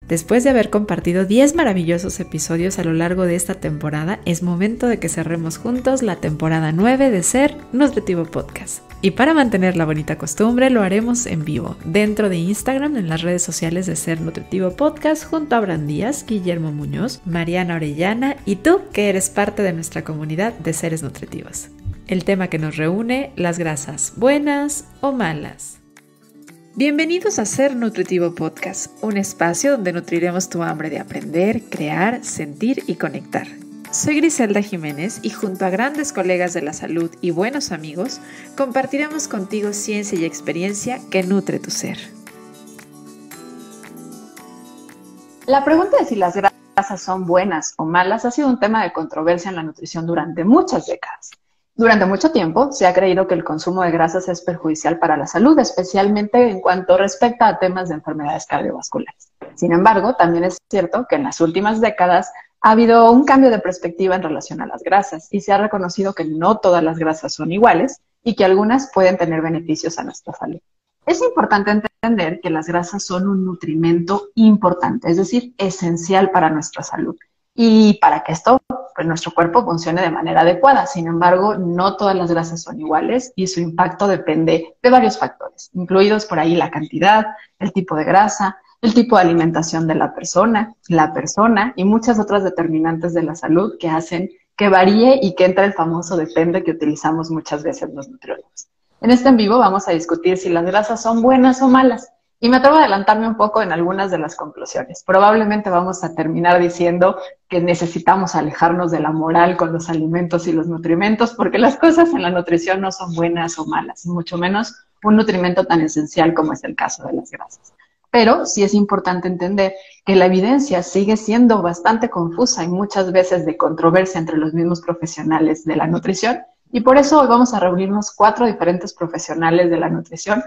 Después de haber compartido 10 maravillosos episodios a lo largo de esta temporada, es momento de que cerremos juntos la temporada 9 de Ser Nutritivo Podcast. Y para mantener la bonita costumbre, lo haremos en vivo, dentro de Instagram, en las redes sociales de Ser Nutritivo Podcast, junto a Abraham Díaz, Guillermo Muñoz, Mariana Orellana y tú, que eres parte de nuestra comunidad de seres nutritivos. El tema que nos reúne, las grasas, buenas o malas. Bienvenidos a Ser Nutritivo Podcast, un espacio donde nutriremos tu hambre de aprender, crear, sentir y conectar. Soy Griselda Jiménez y junto a grandes colegas de la salud y buenos amigos, compartiremos contigo ciencia y experiencia que nutre tu ser. La pregunta de si las grasas son buenas o malas ha sido un tema de controversia en la nutrición durante muchas décadas. Durante mucho tiempo se ha creído que el consumo de grasas es perjudicial para la salud, especialmente en cuanto respecta a temas de enfermedades cardiovasculares. Sin embargo, también es cierto que en las últimas décadas ha habido un cambio de perspectiva en relación a las grasas y se ha reconocido que no todas las grasas son iguales y que algunas pueden tener beneficios a nuestra salud. Es importante entender que las grasas son un nutrimento importante, es decir, esencial para nuestra salud. Y para que esto, pues nuestro cuerpo funcione de manera adecuada. Sin embargo, no todas las grasas son iguales y su impacto depende de varios factores, incluidos por ahí la cantidad, el tipo de grasa, el tipo de alimentación de la persona y muchas otras determinantes de la salud que hacen que varíe y que entra el famoso depende que utilizamos muchas veces los nutriólogos. En este en vivo vamos a discutir si las grasas son buenas o malas. Y me atrevo a adelantarme un poco en algunas de las conclusiones. Probablemente vamos a terminar diciendo que necesitamos alejarnos de la moral con los alimentos y los nutrimentos, porque las cosas en la nutrición no son buenas o malas, y mucho menos un nutrimento tan esencial como es el caso de las grasas. Pero sí es importante entender que la evidencia sigue siendo bastante confusa y muchas veces de controversia entre los mismos profesionales de la nutrición, y por eso hoy vamos a reunirnos 4 diferentes profesionales de la nutrición,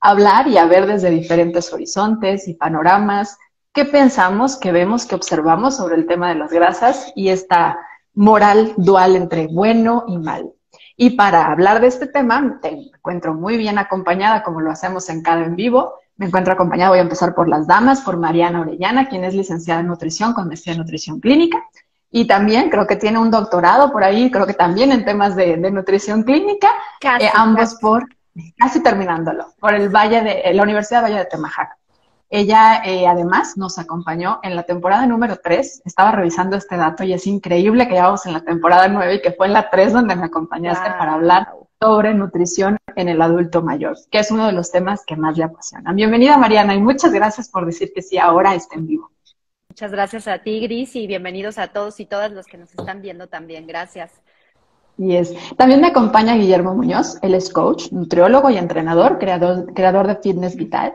hablar y a ver desde diferentes horizontes y panoramas qué pensamos, qué vemos, qué observamos sobre el tema de las grasas y esta moral dual entre bueno y mal. Y para hablar de este tema me encuentro muy bien acompañada, como lo hacemos en cada en vivo. Me encuentro acompañada, voy a empezar por las damas, por Mariana Orellana, quien es licenciada en nutrición con maestría en nutrición clínica. Y también creo que tiene un doctorado por ahí, creo que también en temas de nutrición clínica, ambos por... Casi terminándolo, por la Universidad Valle de Temajac. Ella además nos acompañó en la temporada número 3, estaba revisando este dato y es increíble que ya vamos en la temporada 9 y que fue en la 3 donde me acompañaste para hablar sobre nutrición en el adulto mayor, que es uno de los temas que más le apasionan. Bienvenida Mariana y muchas gracias por decir que sí ahora está en vivo. Muchas gracias a ti, Gris, y bienvenidos a todos y todas los que nos están viendo también. Gracias. También me acompaña Guillermo Muñoz, él es coach, nutriólogo y entrenador, creador de Fitness Vital.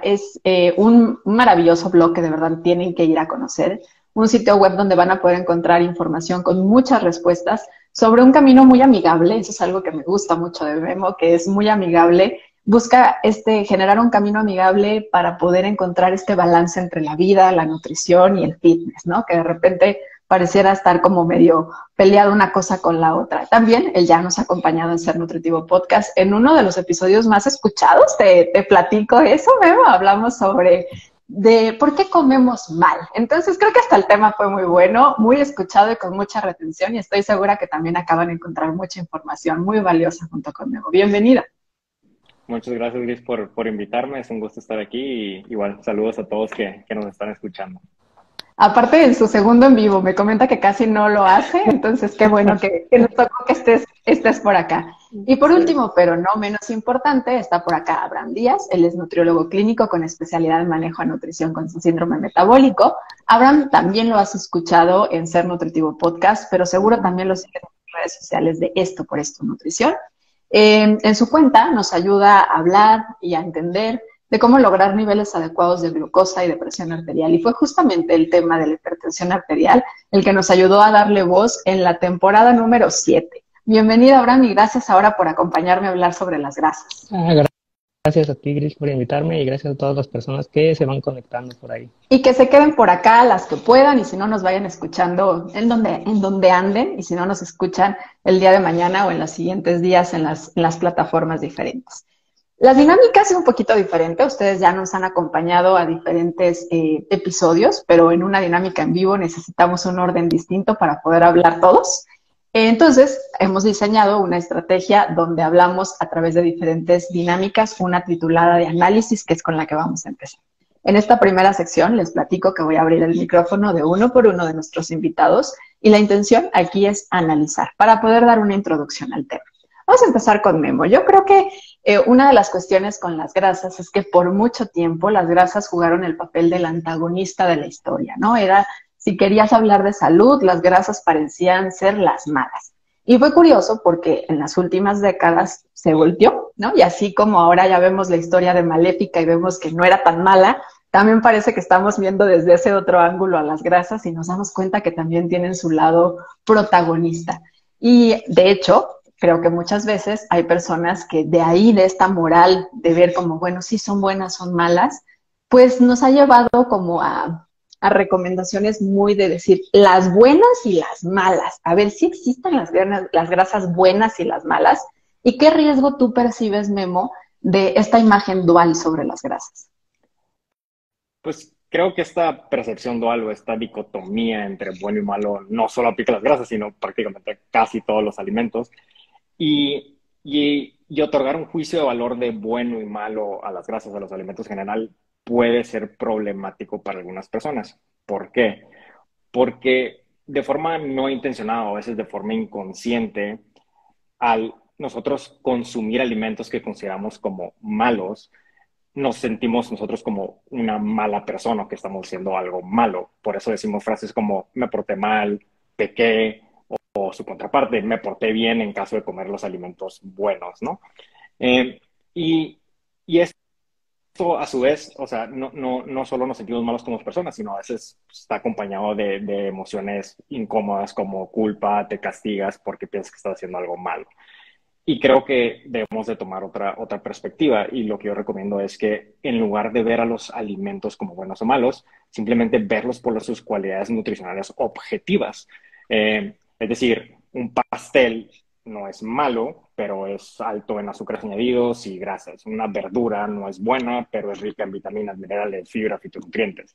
Es un maravilloso blog que de verdad tienen que ir a conocer, un sitio web donde van a poder encontrar información con muchas respuestas sobre un camino muy amigable. Eso es algo que me gusta mucho de Memo, que es muy amigable. Busca generar un camino amigable para poder encontrar este balance entre la vida, la nutrición y el fitness, ¿no? Que de repente pareciera estar como medio peleado una cosa con la otra. También él ya nos ha acompañado en Ser Nutritivo Podcast. En uno de los episodios más escuchados, te platico eso, Memo, hablamos sobre de por qué comemos mal. Entonces creo que hasta el tema fue muy bueno, muy escuchado y con mucha retención y estoy segura que también acaban de encontrar mucha información muy valiosa junto conmigo. Bienvenida. Muchas gracias, Gris, por invitarme. Es un gusto estar aquí y igual saludos a todos que nos están escuchando. Aparte, en su segundo en vivo, me comenta que casi no lo hace, entonces qué bueno que nos tocó que estés por acá. Y por último, pero no menos importante, está por acá Abraham Díaz. Él es nutriólogo clínico con especialidad en manejo de nutrición con síndrome metabólico. Abraham también lo has escuchado en Ser Nutritivo Podcast, pero seguro también lo sigues en las redes sociales de Esto por Esto Nutrición. En su cuenta nos ayuda a hablar y a entender de cómo lograr niveles adecuados de glucosa y de presión arterial. Y fue justamente el tema de la hipertensión arterial el que nos ayudó a darle voz en la temporada número 7. Bienvenida, Abraham, y gracias ahora por acompañarme a hablar sobre las grasas. Gracias a ti, Gris, por invitarme y gracias a todas las personas que se van conectando por ahí. Y que se queden por acá las que puedan y si no nos vayan escuchando en donde anden y si no nos escuchan el día de mañana o en los siguientes días en las plataformas diferentes. La dinámica es un poquito diferente. Ustedes ya nos han acompañado a diferentes episodios, pero en una dinámica en vivo necesitamos un orden distinto para poder hablar todos. Entonces, hemos diseñado una estrategia donde hablamos a través de diferentes dinámicas, una titulada de análisis, que es con la que vamos a empezar. En esta primera sección les platico que voy a abrir el micrófono de uno por uno de nuestros invitados y la intención aquí es analizar para poder dar una introducción al tema. Vamos a empezar con Memo. Yo creo que una de las cuestiones con las grasas es que por mucho tiempo las grasas jugaron el papel del antagonista de la historia, ¿no? Era, si querías hablar de salud, las grasas parecían ser las malas. Y fue curioso porque en las últimas décadas se volteó, ¿no? Y así como ahora ya vemos la historia de Maléfica y vemos que no era tan mala, también parece que estamos viendo desde ese otro ángulo a las grasas y nos damos cuenta que también tienen su lado protagonista. Y de hecho, creo que muchas veces hay personas que de ahí, de esta moral de ver como, bueno, sí son buenas, son malas, pues nos ha llevado como a recomendaciones muy de decir las buenas y las malas. A ver si existen las grasas buenas y las malas. ¿Y qué riesgo tú percibes, Memo, de esta imagen dual sobre las grasas? Pues creo que esta percepción dual o esta dicotomía entre bueno y malo no solo aplica a las grasas, sino prácticamente a casi todos los alimentos. Y otorgar un juicio de valor de bueno y malo a las grasas, a los alimentos en general, puede ser problemático para algunas personas. ¿Por qué? Porque de forma no intencionada o a veces de forma inconsciente, al nosotros consumir alimentos que consideramos como malos, nos sentimos nosotros como una mala persona, que estamos haciendo algo malo. Por eso decimos frases como me porté mal, pequé, o su contraparte, me porté bien en caso de comer los alimentos buenos, ¿no? Eh, y, y esto a su vez, o sea, no solo nos sentimos malos como personas, sino a veces está acompañado de emociones incómodas como culpa, te castigas porque piensas que estás haciendo algo malo. Y creo que debemos de tomar otra perspectiva y lo que yo recomiendo es que en lugar de ver a los alimentos como buenos o malos, simplemente verlos por sus cualidades nutricionales objetivas. Es decir, un pastel no es malo, pero es alto en azúcares añadidos y grasas. Una verdura no es buena, pero es rica en vitaminas, minerales, fibra, fitonutrientes.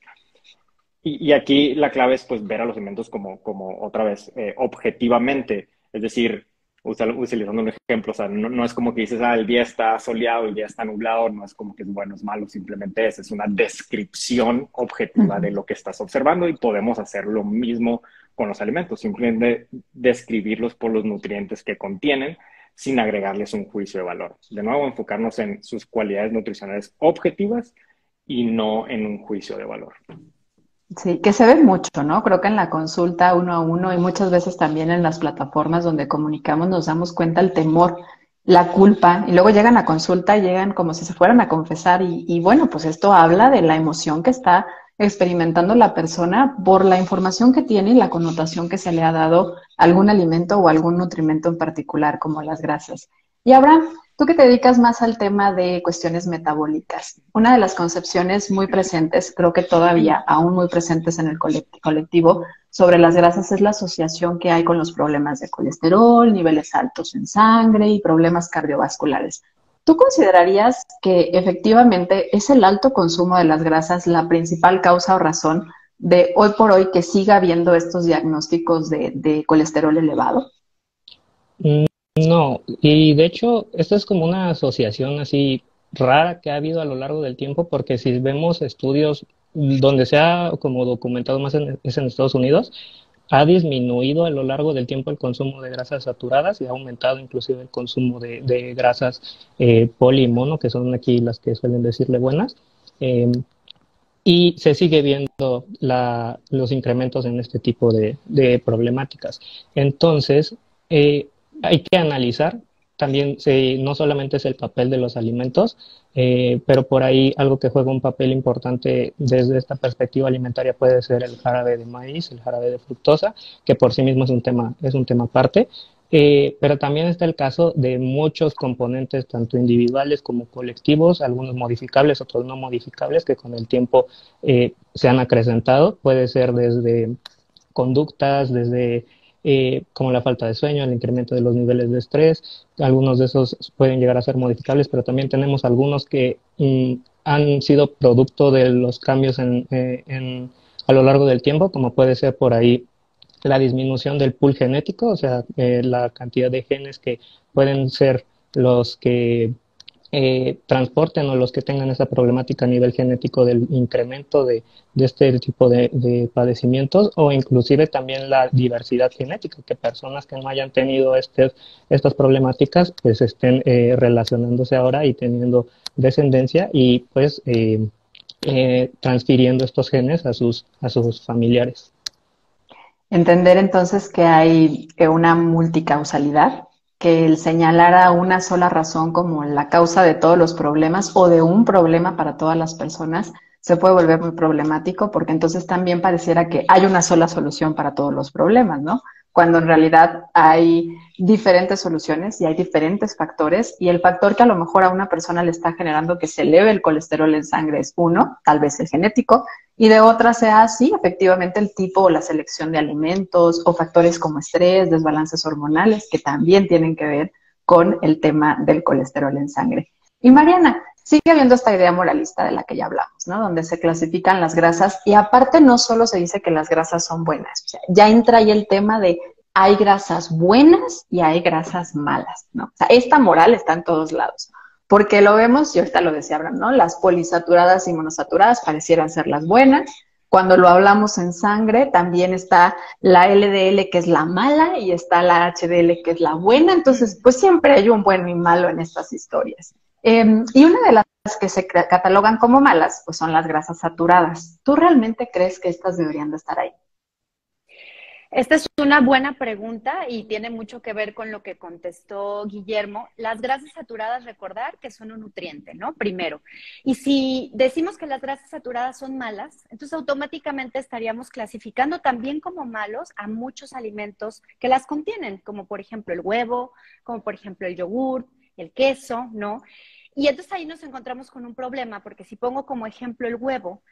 Y aquí la clave es pues ver a los alimentos como otra vez, objetivamente. Es decir, utilizando un ejemplo, o sea, no es como que dices, el día está soleado, el día está nublado, no es como que es bueno, es malo, simplemente es una descripción objetiva de lo que estás observando y podemos hacer lo mismo con los alimentos, simplemente describirlos por los nutrientes que contienen sin agregarles un juicio de valor. De nuevo, enfocarnos en sus cualidades nutricionales objetivas y no en un juicio de valor. Sí, que se ve mucho, ¿no? Creo que en la consulta uno a uno y muchas veces también en las plataformas donde comunicamos nos damos cuenta el temor, la culpa, y luego llegan a consulta y llegan como si se fueran a confesar y bueno, pues esto habla de la emoción que está experimentando la persona por la información que tiene y la connotación que se le ha dado a algún alimento o algún nutrimento en particular, como las grasas. Y Abraham, tú que te dedicas más al tema de cuestiones metabólicas, una de las concepciones muy presentes, creo que todavía aún muy presentes en el colectivo, sobre las grasas es la asociación que hay con los problemas de colesterol, niveles altos en sangre y problemas cardiovasculares. ¿Tú considerarías que efectivamente es el alto consumo de las grasas la principal causa o razón de hoy por hoy que siga habiendo estos diagnósticos de colesterol elevado? No, y de hecho, esto es como una asociación así rara que ha habido a lo largo del tiempo, porque si vemos estudios donde se ha como documentado más es en Estados Unidos, ha disminuido a lo largo del tiempo el consumo de grasas saturadas y ha aumentado inclusive el consumo de grasas poli y mono, que son aquí las que suelen decirle buenas. Eh, y se sigue viendo los incrementos en este tipo de problemáticas. Entonces, hay que analizar también, no solamente es el papel de los alimentos, pero por ahí algo que juega un papel importante desde esta perspectiva alimentaria puede ser el jarabe de maíz, el jarabe de fructosa, que por sí mismo es un tema aparte. Pero también está el caso de muchos componentes, tanto individuales como colectivos, algunos modificables, otros no modificables, que con el tiempo se han acrecentado. Puede ser desde conductas, desde como la falta de sueño, el incremento de los niveles de estrés. Algunos de esos pueden llegar a ser modificables, pero también tenemos algunos que han sido producto de los cambios a lo largo del tiempo, como puede ser por ahí la disminución del pool genético, o sea, la cantidad de genes que pueden ser los que transporten o los que tengan esa problemática a nivel genético del incremento de este tipo de padecimientos, o inclusive también la diversidad genética, que personas que no hayan tenido estas problemáticas pues estén relacionándose ahora y teniendo descendencia y pues transfiriendo estos genes a sus familiares. Entender entonces que hay una multicausalidad, que el señalar a una sola razón como la causa de todos los problemas o de un problema para todas las personas se puede volver muy problemático, porque entonces también pareciera que hay una sola solución para todos los problemas, ¿no? Cuando en realidad hay diferentes soluciones y hay diferentes factores, y el factor que a lo mejor a una persona le está generando que se eleve el colesterol en sangre es uno, tal vez el genético, y de otra sea, sí, efectivamente el tipo o la selección de alimentos o factores como estrés, desbalances hormonales, que también tienen que ver con el tema del colesterol en sangre. Y Mariana, sigue habiendo esta idea moralista de la que ya hablamos, ¿no? Donde se clasifican las grasas y aparte no solo se dice que las grasas son buenas, o sea, ya entra ahí el tema de hay grasas buenas y hay grasas malas, ¿no? O sea, esta moral está en todos lados. Porque lo vemos, y ahorita lo decía Abraham, ¿no? Las polisaturadas y monosaturadas parecieran ser las buenas. Cuando lo hablamos en sangre, también está la LDL, que es la mala, y está la HDL, que es la buena. Entonces, pues siempre hay un bueno y malo en estas historias. Y una de las que se catalogan como malas, pues son las grasas saturadas. ¿Tú realmente crees que estas deberían de estar ahí? Esta es una buena pregunta y tiene mucho que ver con lo que contestó Guillermo. Las grasas saturadas, recordar que son un nutriente, ¿no? Primero. Y si decimos que las grasas saturadas son malas, entonces automáticamente estaríamos clasificando también como malos a muchos alimentos que las contienen, como por ejemplo el huevo, como por ejemplo el yogur, el queso, ¿no? Y entonces ahí nos encontramos con un problema, porque si pongo como ejemplo el huevo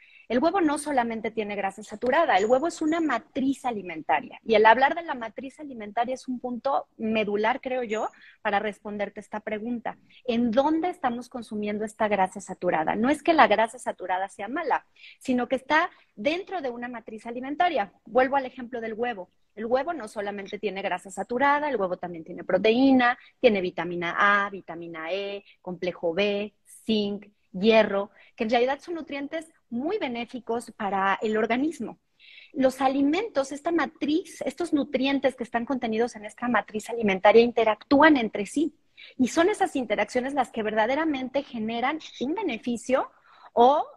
no solamente tiene grasa saturada, el huevo es una matriz alimentaria. Y el hablar de la matriz alimentaria es un punto medular, creo yo, para responderte esta pregunta. ¿En dónde estamos consumiendo esta grasa saturada? No es que la grasa saturada sea mala, sino que está dentro de una matriz alimentaria. Vuelvo al ejemplo del huevo. El huevo no solamente tiene grasa saturada, el huevo también tiene proteína, tiene vitamina A, vitamina E, complejo B, zinc, hierro, que en realidad son nutrientes muy benéficos para el organismo. Los alimentos, esta matriz, estos nutrientes que están contenidos en esta matriz alimentaria interactúan entre sí. Y son esas interacciones las que verdaderamente generan un beneficio o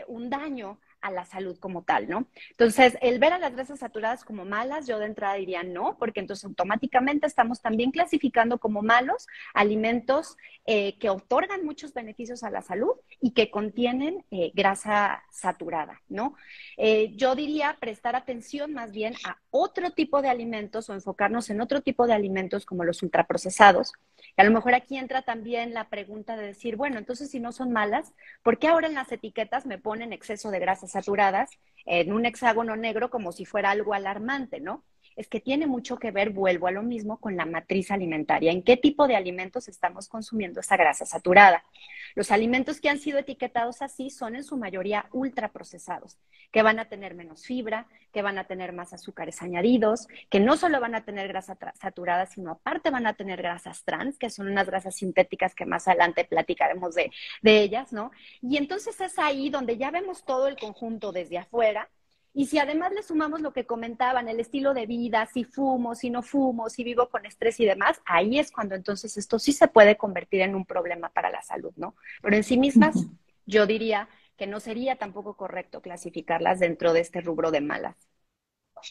un daño a la salud como tal, ¿no? Entonces, el ver a las grasas saturadas como malas, yo de entrada diría no, porque entonces automáticamente estamos también clasificando como malos alimentos que otorgan muchos beneficios a la salud y que contienen grasa saturada, ¿no? Yo diría prestar atención más bien a otro tipo de alimentos o enfocarnos en otro tipo de alimentos como los ultraprocesados. Y a lo mejor aquí entra también la pregunta de decir, bueno, entonces si no son malas, ¿por qué ahora en las etiquetas me ponen exceso de grasas saturadas en un hexágono negro como si fuera algo alarmante, ¿no? Es que tiene mucho que ver, vuelvo a lo mismo, con la matriz alimentaria. ¿En qué tipo de alimentos estamos consumiendo esa grasa saturada? Los alimentos que han sido etiquetados así son en su mayoría ultraprocesados, que van a tener menos fibra, que van a tener más azúcares añadidos, que no solo van a tener grasa saturada, sino aparte van a tener grasas trans, que son unas grasas sintéticas que más adelante platicaremos de ellas, ¿no? Y entonces es ahí donde ya vemos todo el conjunto desde afuera. Y si además le sumamos lo que comentaban, el estilo de vida, si fumo, si no fumo, si vivo con estrés y demás, ahí es cuando entonces esto sí se puede convertir en un problema para la salud, ¿no? Pero en sí mismas, yo diría que no sería tampoco correcto clasificarlas dentro de este rubro de malas.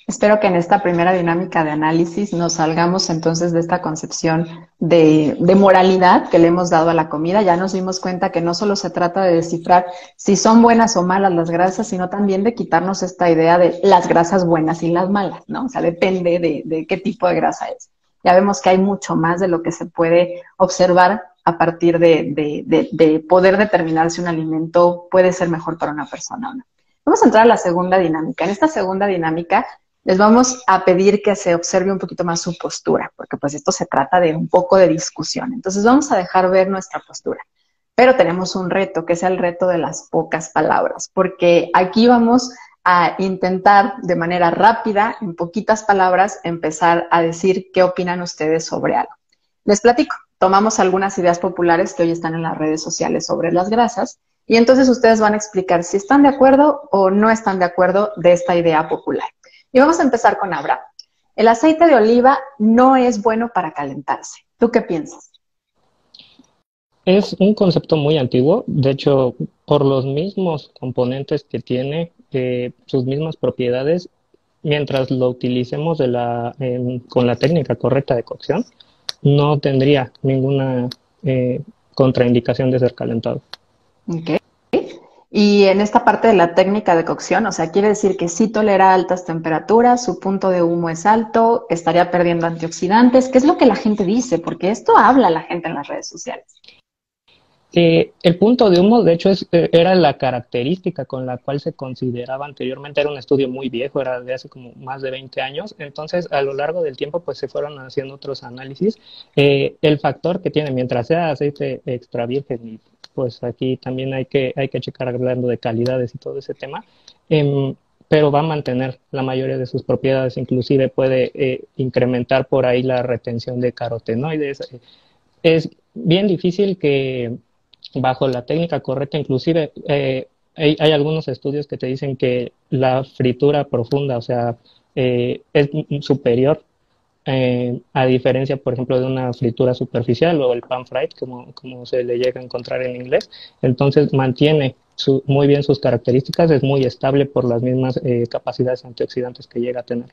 Espero que en esta primera dinámica de análisis nos salgamos entonces de esta concepción de moralidad que le hemos dado a la comida. Ya nos dimos cuenta que no solo se trata de descifrar si son buenas o malas las grasas, sino también de quitarnos esta idea de las grasas buenas y las malas, ¿no? O sea, depende de qué tipo de grasa es. Ya vemos que hay mucho más de lo que se puede observar a partir de poder determinar si un alimento puede ser mejor para una persona o no. Vamos a entrar a la segunda dinámica. En esta segunda dinámica les vamos a pedir que se observe un poquito más su postura, porque pues esto se trata de un poco de discusión. Entonces vamos a dejar ver nuestra postura. Pero tenemos un reto, que es el reto de las pocas palabras, porque aquí vamos a intentar de manera rápida, en poquitas palabras, empezar a decir qué opinan ustedes sobre algo. Les platico, tomamos algunas ideas populares que hoy están en las redes sociales sobre las grasas, y entonces ustedes van a explicar si están de acuerdo o no están de acuerdo de esta idea popular. Y vamos a empezar con Abraham. El aceite de oliva no es bueno para calentarse. ¿Tú qué piensas? Es un concepto muy antiguo, de hecho, por los mismos componentes que tiene, sus mismas propiedades, mientras lo utilicemos con la técnica correcta de cocción, no tendría ninguna contraindicación de ser calentado. Ok. Y en esta parte de la técnica de cocción, o sea, quiere decir que sí tolera altas temperaturas, su punto de humo es alto, estaría perdiendo antioxidantes. ¿Qué es lo que la gente dice? Porque esto habla la gente en las redes sociales. El punto de humo, de hecho, era la característica con la cual se consideraba anteriormente. Era un estudio muy viejo, era de hace como más de 20 años. Entonces, a lo largo del tiempo, pues se fueron haciendo otros análisis. El factor que tiene, mientras sea aceite extra virgen, y pues aquí también hay que checar hablando de calidades y todo ese tema, pero va a mantener la mayoría de sus propiedades. Inclusive puede incrementar por ahí la retención de carotenoides. Es bien difícil que bajo la técnica correcta, inclusive hay algunos estudios que te dicen que la fritura profunda, o sea, es superior a diferencia, por ejemplo, de una fritura superficial o el pan fried, como se le llega a encontrar en inglés. Entonces mantiene muy bien sus características, es muy estable por las mismas capacidades antioxidantes que llega a tener.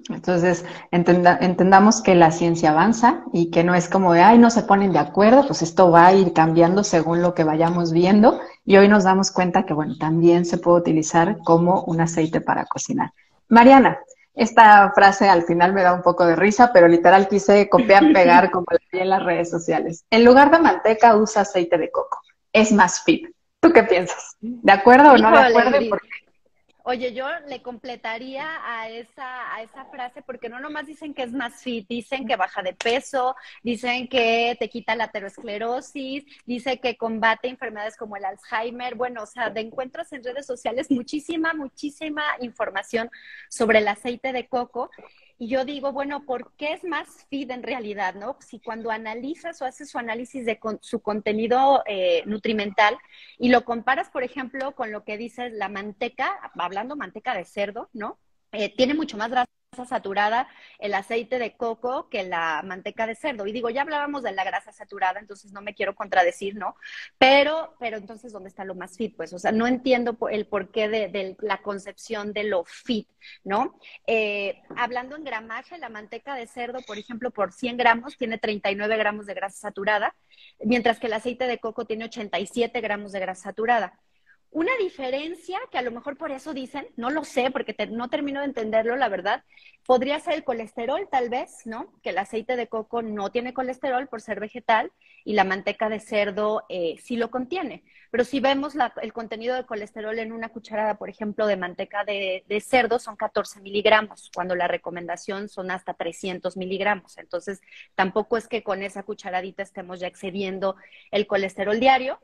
Entonces, entendamos que la ciencia avanza y que no es como de, ay, no se ponen de acuerdo, pues esto va a ir cambiando según lo que vayamos viendo. Y hoy nos damos cuenta que, bueno, también se puede utilizar como un aceite para cocinar. Mariana, esta frase al final me da un poco de risa, pero literal quise copiar, pegar como la vi en las redes sociales. En lugar de manteca, usa aceite de coco. Es más fit. ¿Tú qué piensas? ¿De acuerdo o no de acuerdo? ¿Y por qué? Oye, yo le completaría a esa frase, porque no nomás dicen que es más fit, dicen que baja de peso, dicen que te quita la aterosclerosis, dice que combate enfermedades como el Alzheimer. Bueno, o sea, te encuentras en redes sociales muchísima información sobre el aceite de coco. Y yo digo, bueno, ¿por qué es más fit en realidad, no? Si cuando analizas o haces su análisis de su contenido nutrimental y lo comparas, por ejemplo, con lo que dices la manteca, hablando manteca de cerdo, ¿no? Tiene mucho más grasa saturada el aceite de coco que la manteca de cerdo. Y digo, ya hablábamos de la grasa saturada, entonces no me quiero contradecir, ¿no? Pero entonces, ¿dónde está lo más fit? Pues, o sea, no entiendo el porqué de la concepción de lo fit, ¿no? Hablando en gramaje, la manteca de cerdo, por ejemplo, por 100 gramos tiene 39 gramos de grasa saturada, mientras que el aceite de coco tiene 87 gramos de grasa saturada. Una diferencia que a lo mejor por eso dicen, no lo sé, porque no termino de entenderlo, la verdad, podría ser el colesterol tal vez, ¿no? Que el aceite de coco no tiene colesterol por ser vegetal y la manteca de cerdo sí lo contiene. Pero si vemos el contenido de colesterol en una cucharada, por ejemplo, de manteca de cerdo, son 14 miligramos, cuando la recomendación son hasta 300 miligramos. Entonces, tampoco es que con esa cucharadita estemos ya excediendo el colesterol diario.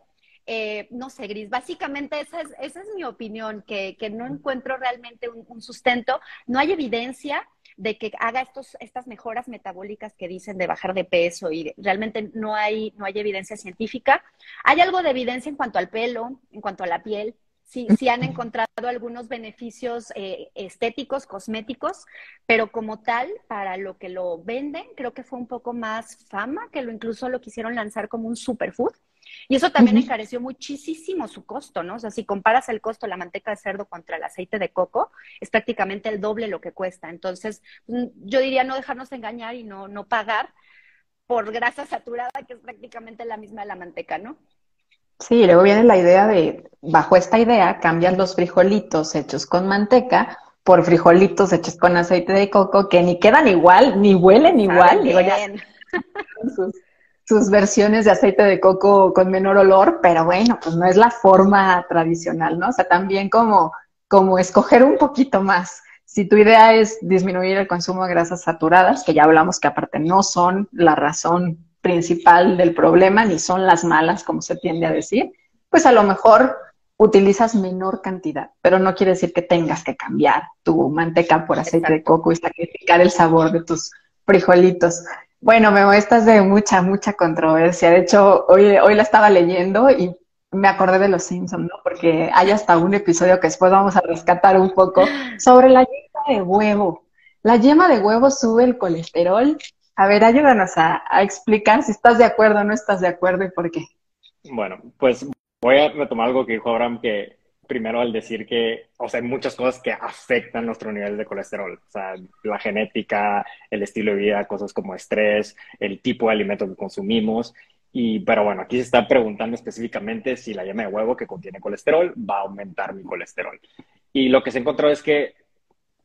No sé, Gris, básicamente esa es mi opinión, que no encuentro realmente un sustento. No hay evidencia de que haga estas mejoras metabólicas que dicen de bajar de peso, y realmente no hay evidencia científica. Hay algo de evidencia en cuanto al pelo, en cuanto a la piel. Sí han encontrado algunos beneficios estéticos, cosméticos, pero como tal, para lo que lo venden, creo que fue un poco más fama, que incluso lo quisieron lanzar como un superfood. Y eso también encareció muchísimo su costo, ¿no? O sea, si comparas el costo de la manteca de cerdo contra el aceite de coco, es prácticamente el doble lo que cuesta. Entonces, yo diría no dejarnos engañar y no pagar por grasa saturada, que es prácticamente la misma de la manteca, ¿no? Sí, luego viene la idea de, bajo esta idea, cambian los frijolitos hechos con manteca por frijolitos hechos con aceite de coco, que ni quedan igual, ni huelen igual. Digo, ya sus versiones de aceite de coco con menor olor, pero bueno, pues no es la forma tradicional, ¿no? O sea, también como escoger un poquito más. Si tu idea es disminuir el consumo de grasas saturadas, que ya hablamos que aparte no son la razón principal del problema, ni son las malas, como se tiende a decir, pues a lo mejor utilizas menor cantidad, pero no quiere decir que tengas que cambiar tu manteca por aceite de coco y sacrificar el sabor de tus frijolitos. Bueno, Memo, esta es de mucha, mucha controversia. De hecho, hoy la estaba leyendo y me acordé de Los Simpsons, ¿no? Porque hay hasta un episodio que después vamos a rescatar un poco sobre la yema de huevo. La yema de huevo sube el colesterol. A ver, ayúdanos a explicar si estás de acuerdo o no estás de acuerdo y por qué. Bueno, pues voy a retomar algo que dijo Abraham, que primero al decir que, o sea, hay muchas cosas que afectan nuestro nivel de colesterol. O sea, la genética, el estilo de vida, cosas como estrés, el tipo de alimento que consumimos. Pero bueno, aquí se está preguntando específicamente si la yema de huevo que contiene colesterol va a aumentar mi colesterol. Y lo que se encontró es que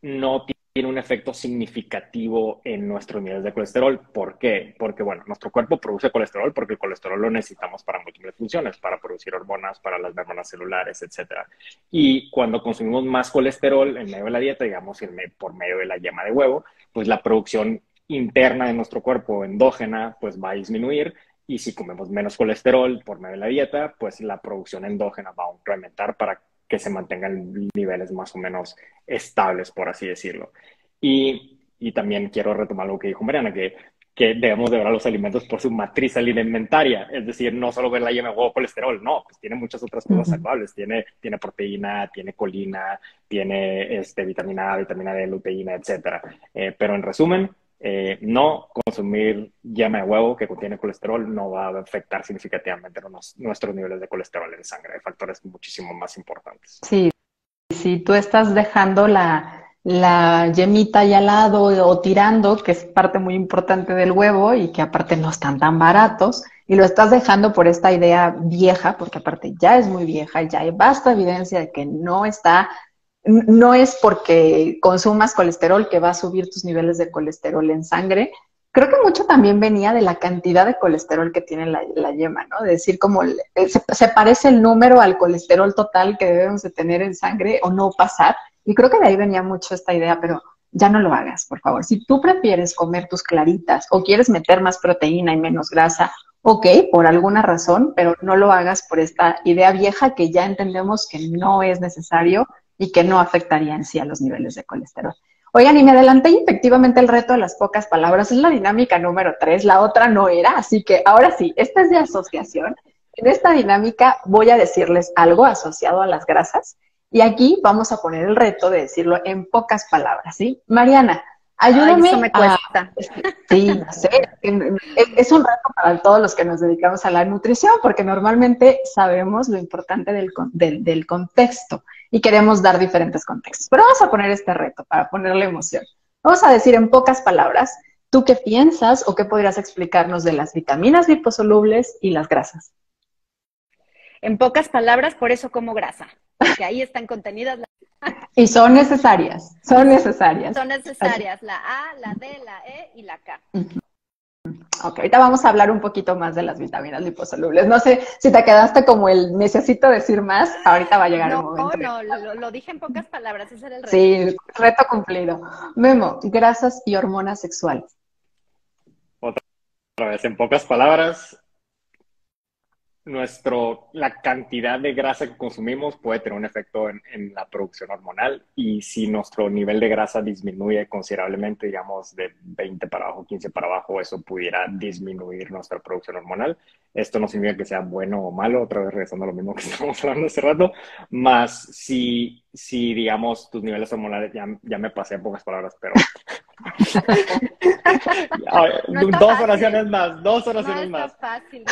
no tiene un efecto significativo en nuestros niveles de colesterol. ¿Por qué? Porque, bueno, nuestro cuerpo produce colesterol porque el colesterol lo necesitamos para múltiples funciones, para producir hormonas, para las membranas celulares, etcétera. Y cuando consumimos más colesterol en medio de la dieta, digamos, por medio de la yema de huevo, pues la producción interna de nuestro cuerpo, endógena, pues va a disminuir. Y si comemos menos colesterol por medio de la dieta, pues la producción endógena va a incrementar para que se mantengan niveles más o menos estables, por así decirlo. Y también quiero retomar lo que dijo Mariana, que debemos de ver a los alimentos por su matriz alimentaria, es decir, no solo ver la yema de huevo, colesterol, no, pues tiene muchas otras cosas saludables, tiene proteína, tiene colina, tiene vitamina A, vitamina D, luteína, etcétera. Pero en resumen, no consumir yema de huevo que contiene colesterol no va a afectar significativamente nuestros niveles de colesterol en sangre. Hay factores muchísimo más importantes. Sí, si tú estás dejando la yemita ahí al lado o tirando, que es parte muy importante del huevo y que aparte no están tan baratos, y lo estás dejando por esta idea vieja, porque aparte ya es muy vieja, ya hay vasta evidencia de que no es porque consumas colesterol que va a subir tus niveles de colesterol en sangre. Creo que mucho también venía de la cantidad de colesterol que tiene la yema, ¿no? De decir como se parece el número al colesterol total que debemos de tener en sangre o no pasar. Y creo que de ahí venía mucho esta idea, pero ya no lo hagas, por favor. Si tú prefieres comer tus claritas o quieres meter más proteína y menos grasa, ok, por alguna razón, pero no lo hagas por esta idea vieja que ya entendemos que no es necesario y que no afectaría en sí a los niveles de colesterol. Oigan, y me adelanté y efectivamente el reto de las pocas palabras es la dinámica número 3, la otra no era, así que ahora sí, esta es de asociación. En esta dinámica voy a decirles algo asociado a las grasas y aquí vamos a poner el reto de decirlo en pocas palabras, ¿sí? Mariana, ayúdame. Ay, eso me cuesta. Sí, no sé, es un reto para todos los que nos dedicamos a la nutrición porque normalmente sabemos lo importante del contexto y queremos dar diferentes contextos. Pero vamos a poner este reto para ponerle emoción. Vamos a decir en pocas palabras, ¿tú qué piensas o qué podrías explicarnos de las vitaminas liposolubles y las grasas? En pocas palabras, por eso como grasa, porque ahí están contenidas las... Y son necesarias, son necesarias. Son necesarias la A, la D, la E y la K. Ok, ahorita vamos a hablar un poquito más de las vitaminas liposolubles. No sé si te quedaste como el necesito decir más, ahorita va a llegar el momento. No, lo dije en pocas palabras, ese era el reto. Sí, reto cumplido. Memo, grasas y hormonas sexuales. Otra vez, en pocas palabras, la cantidad de grasa que consumimos puede tener un efecto en la producción hormonal y si nuestro nivel de grasa disminuye considerablemente, digamos de 20 para abajo, 15 para abajo, eso pudiera disminuir nuestra producción hormonal. Esto no significa que sea bueno o malo, otra vez regresando a lo mismo que estábamos hablando hace rato, más si digamos tus niveles hormonales, ya me pasé en pocas palabras, pero... No dos oraciones más. No es fácil,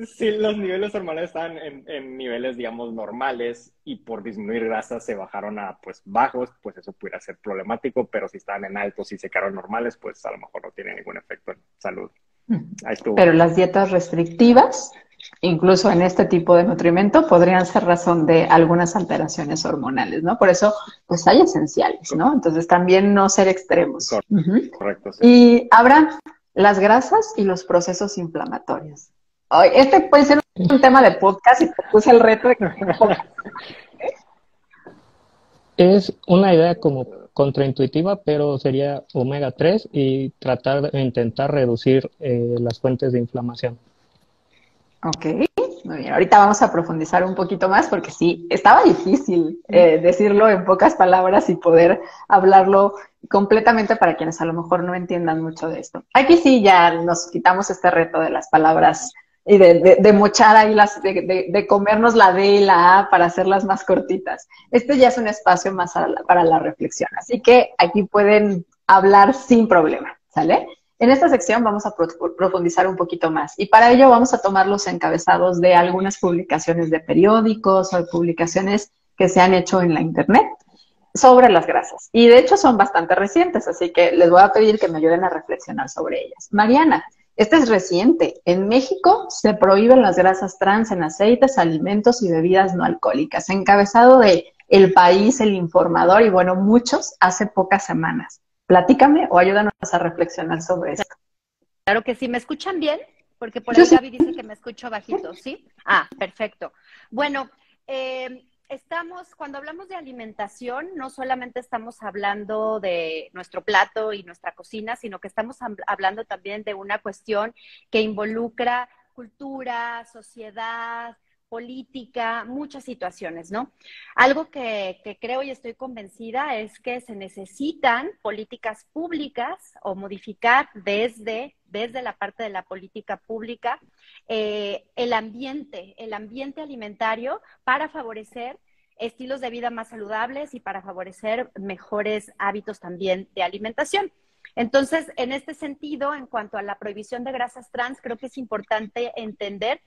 si los niveles hormonales están en niveles, digamos, normales y por disminuir grasa se bajaron a, pues, bajos, pues eso pudiera ser problemático, pero si están en altos y se quedaron normales, pues a lo mejor no tiene ningún efecto en salud. Ahí estuvo. Pero las dietas restrictivas, incluso en este tipo de nutrimento, podrían ser razón de algunas alteraciones hormonales, ¿no? Por eso, pues hay esenciales, ¿no? Entonces también no ser extremos. Correcto, sí. Y Abraham, las grasas y los procesos inflamatorios. Este puede ser un tema de podcast y te puse el reto de que... Es una idea como contraintuitiva, pero sería omega 3 y intentar reducir las fuentes de inflamación. Ok, muy bien. Ahorita vamos a profundizar un poquito más porque sí, estaba difícil decirlo en pocas palabras y poder hablarlo completamente para quienes a lo mejor no entiendan mucho de esto. Aquí sí ya nos quitamos este reto de las palabras y de mochar ahí de comernos la D y la A para hacerlas más cortitas. Este ya es un espacio más para la reflexión, así que aquí pueden hablar sin problema, ¿sale? En esta sección vamos a profundizar un poquito más y para ello vamos a tomar los encabezados de algunas publicaciones de periódicos o publicaciones que se han hecho en la internet sobre las grasas. Y de hecho son bastante recientes, así que les voy a pedir que me ayuden a reflexionar sobre ellas. Mariana, esta es reciente. En México se prohíben las grasas trans en aceites, alimentos y bebidas no alcohólicas. Encabezado de El País, El Informador y bueno, muchos hace pocas semanas. Platícame o ayúdanos a reflexionar sobre esto. Claro que sí. ¿Me escuchan bien? Porque por ahí Gaby dice que me escucho bajito, ¿sí? Ah, perfecto. Bueno, cuando hablamos de alimentación, no solamente estamos hablando de nuestro plato y nuestra cocina, sino que estamos hablando también de una cuestión que involucra cultura, sociedad, política, muchas situaciones, ¿no? Algo que creo y estoy convencida es que se necesitan políticas públicas o modificar desde la parte de la política pública el ambiente alimentario para favorecer estilos de vida más saludables y para favorecer mejores hábitos también de alimentación. Entonces, en este sentido, en cuanto a la prohibición de grasas trans, creo que es importante entender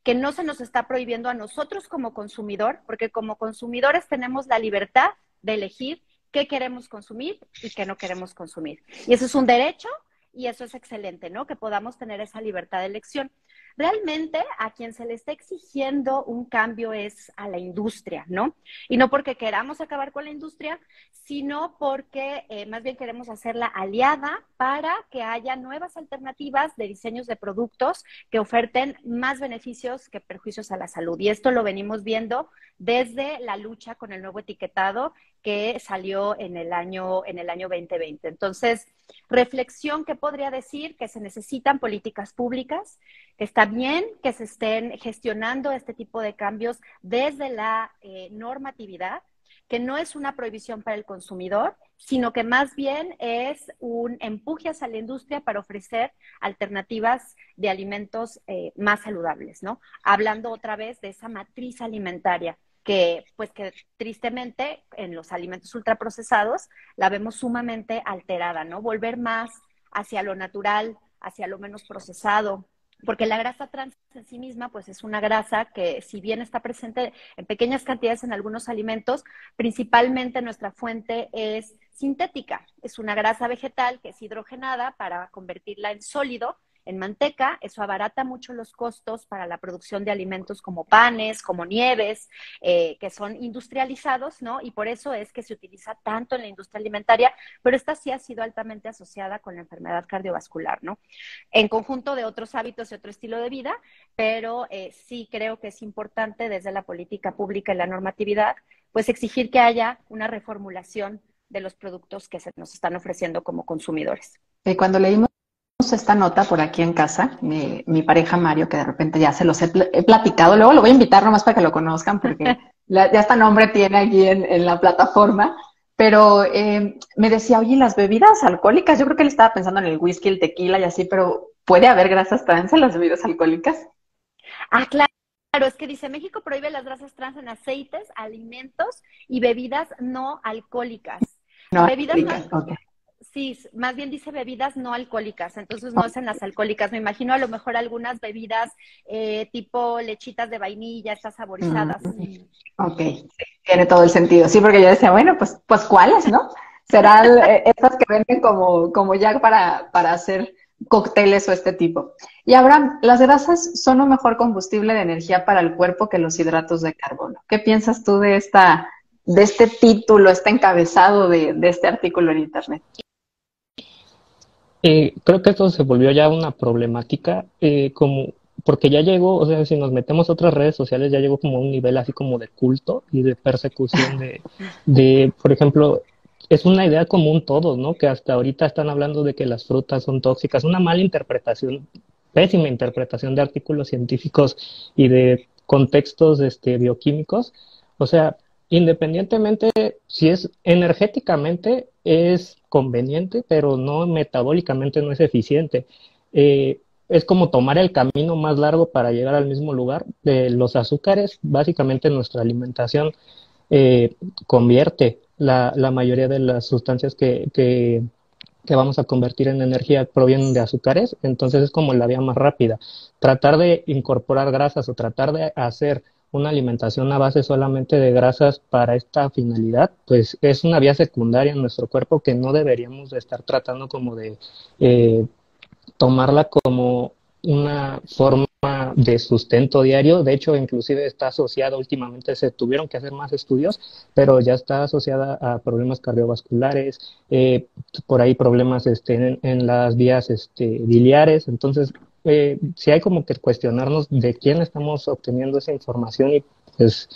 que no se nos está prohibiendo a nosotros como consumidor, porque como consumidores tenemos la libertad de elegir qué queremos consumir y qué no queremos consumir. Y eso es un derecho y eso es excelente, ¿no? Que podamos tener esa libertad de elección. Realmente a quien se le está exigiendo un cambio es a la industria, ¿no? Y no porque queramos acabar con la industria, sino porque más bien queremos hacerla aliada para que haya nuevas alternativas de diseños de productos que oferten más beneficios que perjuicios a la salud. Y esto lo venimos viendo desde la lucha con el nuevo etiquetado que salió en el año 2020. Entonces, reflexión que podría decir que se necesitan políticas públicas, que está bien que se estén gestionando este tipo de cambios desde la normatividad, que no es una prohibición para el consumidor, sino que más bien es un empuje hacia la industria para ofrecer alternativas de alimentos más saludables, ¿no? Hablando otra vez de esa matriz alimentaria que tristemente en los alimentos ultraprocesados la vemos sumamente alterada, ¿no? Volver más hacia lo natural, hacia lo menos procesado, porque la grasa trans en sí misma, pues es una grasa que si bien está presente en pequeñas cantidades en algunos alimentos, principalmente nuestra fuente es sintética. Es una grasa vegetal que es hidrogenada para convertirla en sólido, en manteca. Eso abarata mucho los costos para la producción de alimentos como panes, como nieves, que son industrializados, ¿no? Y por eso es que se utiliza tanto en la industria alimentaria, pero esta sí ha sido altamente asociada con la enfermedad cardiovascular, ¿no? En conjunto de otros hábitos y otro estilo de vida, pero sí creo que es importante desde la política pública y la normatividad, pues exigir que haya una reformulación de los productos que se nos están ofreciendo como consumidores. Cuando leímos esta nota por aquí en casa, mi pareja Mario, que de repente ya se los he platicado, luego lo voy a invitar nomás para que lo conozcan, porque ya hasta nombre tiene aquí en la plataforma, pero me decía, oye, las bebidas alcohólicas, yo creo que él estaba pensando en el whisky, el tequila y así, pero ¿puede haber grasas trans en las bebidas alcohólicas? Ah, claro. Claro, es que dice, México prohíbe las grasas trans en aceites, alimentos y bebidas no alcohólicas. No bebidas alcohólicas, ok. Sí, más bien dice bebidas no alcohólicas, entonces no es en las alcohólicas. Me imagino a lo mejor algunas bebidas tipo lechitas de vainilla, estas saborizadas. Ok, sí, tiene todo el sentido. Sí, porque yo decía, bueno, pues ¿cuáles, no? Serán estas que venden como ya para hacer cócteles o este tipo. Y Abraham, las grasas son un mejor combustible de energía para el cuerpo que los hidratos de carbono. ¿Qué piensas tú de este título, este encabezado de este artículo en internet? Creo que esto se volvió ya una problemática, porque ya llegó, o sea, si nos metemos a otras redes sociales, ya llegó como a un nivel así como de culto y de persecución por ejemplo, es una idea común todos, ¿no? Que hasta ahorita están hablando de que las frutas son tóxicas, una mala interpretación, pésima interpretación de artículos científicos y de contextos bioquímicos. O sea, independientemente si es energéticamente es conveniente, pero no metabólicamente no es eficiente. Es como tomar el camino más largo para llegar al mismo lugar. Los azúcares, básicamente nuestra alimentación convierte la mayoría de las sustancias que vamos a convertir en energía provienen de azúcares, entonces es como la vía más rápida. Tratar de incorporar grasas o tratar de hacer una alimentación a base solamente de grasas para esta finalidad, pues es una vía secundaria en nuestro cuerpo que no deberíamos de estar tratando como de tomarla como una forma de sustento diario. De hecho, inclusive está asociada, últimamente se tuvieron que hacer más estudios, pero ya está asociada a problemas cardiovasculares, por ahí problemas en las vías biliares. Entonces, sí hay como que cuestionarnos de quién estamos obteniendo esa información y pues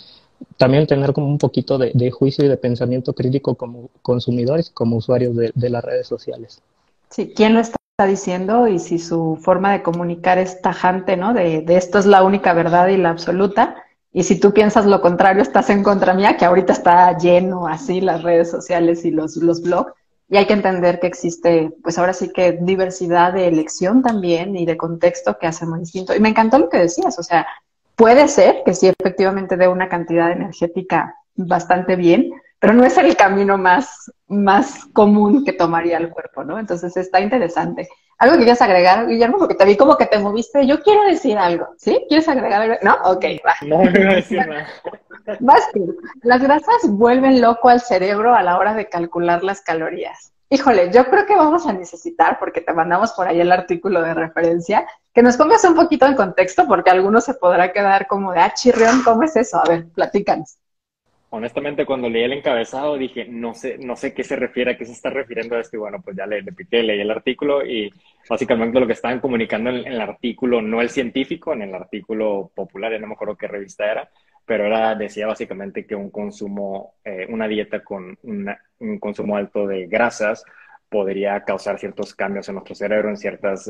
también tener como un poquito de juicio y de pensamiento crítico como consumidores y como usuarios de las redes sociales. Sí, ¿quién lo está diciendo? Y si su forma de comunicar es tajante, ¿no? De esto es la única verdad y la absoluta. Y si tú piensas lo contrario, estás en contra mía, que ahorita está lleno así las redes sociales y los blogs. Y hay que entender que existe, pues ahora sí que diversidad de elección también y de contexto que hace muy distinto. Y me encantó lo que decías, o sea, puede ser que sí efectivamente dé una cantidad energética bastante bien, pero no es el camino más común que tomaría el cuerpo, ¿no? Entonces está interesante. ¿Algo que quieras agregar, Guillermo? Porque te vi como que te moviste. Yo quiero decir algo, ¿sí? ¿Quieres agregar algo? ¿No? Ok, va. No iba a decir nada. Vas tú. Las grasas vuelven loco al cerebro a la hora de calcular las calorías. Híjole, yo creo que vamos a necesitar, porque te mandamos por ahí el artículo de referencia, que nos pongas un poquito en contexto, porque alguno se podrá quedar como de, chirrión, ¿cómo es eso? A ver, platícanos. Honestamente, cuando leí el encabezado dije, no sé qué se refiere, a qué se está refiriendo a esto. Y bueno, pues ya le piqué, leí el artículo y básicamente lo que estaban comunicando en el artículo, no el científico, en el artículo popular, ya no me acuerdo qué revista era, pero decía básicamente que un consumo, una dieta con un consumo alto de grasas podría causar ciertos cambios en nuestro cerebro, en ciertas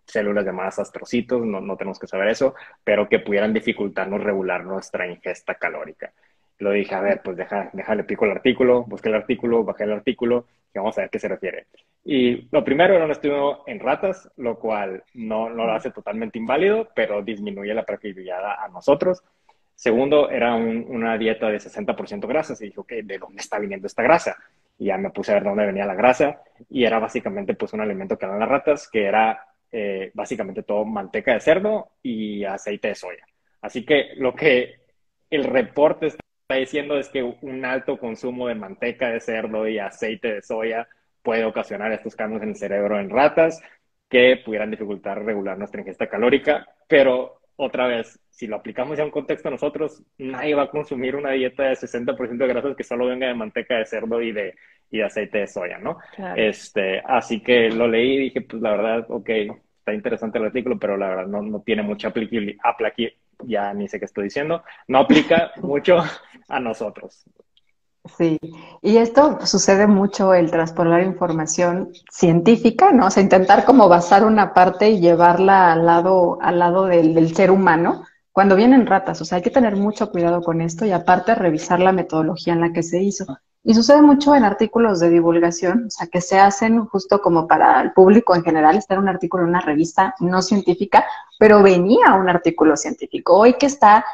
células llamadas astrocitos, no tenemos que saber eso, pero que pudieran dificultarnos regular nuestra ingesta calórica. Lo dije, a ver, pues déjale pico el artículo, busqué el artículo, bajé el artículo y vamos a ver qué se refiere. Y lo primero era un estudio en ratas, lo cual no lo hace totalmente inválido, pero disminuye la preferibilidad a nosotros. Segundo, era una dieta de 60% grasas y dije, ok, ¿de dónde está viniendo esta grasa? Y ya me puse a ver dónde venía la grasa y era básicamente pues un alimento que dan las ratas, que era básicamente todo manteca de cerdo y aceite de soya. Así que lo que el reporte está diciendo es que un alto consumo de manteca de cerdo y aceite de soya puede ocasionar estos cambios en el cerebro en ratas que pudieran dificultar regular nuestra ingesta calórica, pero otra vez, si lo aplicamos ya a un contexto nosotros, nadie va a consumir una dieta de 60% de grasas que solo venga de manteca de cerdo y de aceite de soya, ¿no? Claro. Así que lo leí y dije, pues la verdad, ok, está interesante el artículo, pero la verdad no tiene mucha aplicabilidad, ya ni sé qué estoy diciendo, no aplica mucho a nosotros. Sí, y esto sucede mucho, el traspolar información científica, ¿no? O sea, intentar como basar una parte y llevarla al lado del ser humano cuando vienen ratas. O sea, hay que tener mucho cuidado con esto y aparte revisar la metodología en la que se hizo. Y sucede mucho en artículos de divulgación, o sea, que se hacen justo como para el público en general. Está en un artículo en una revista no científica, pero venía un artículo científico. Hoy que está,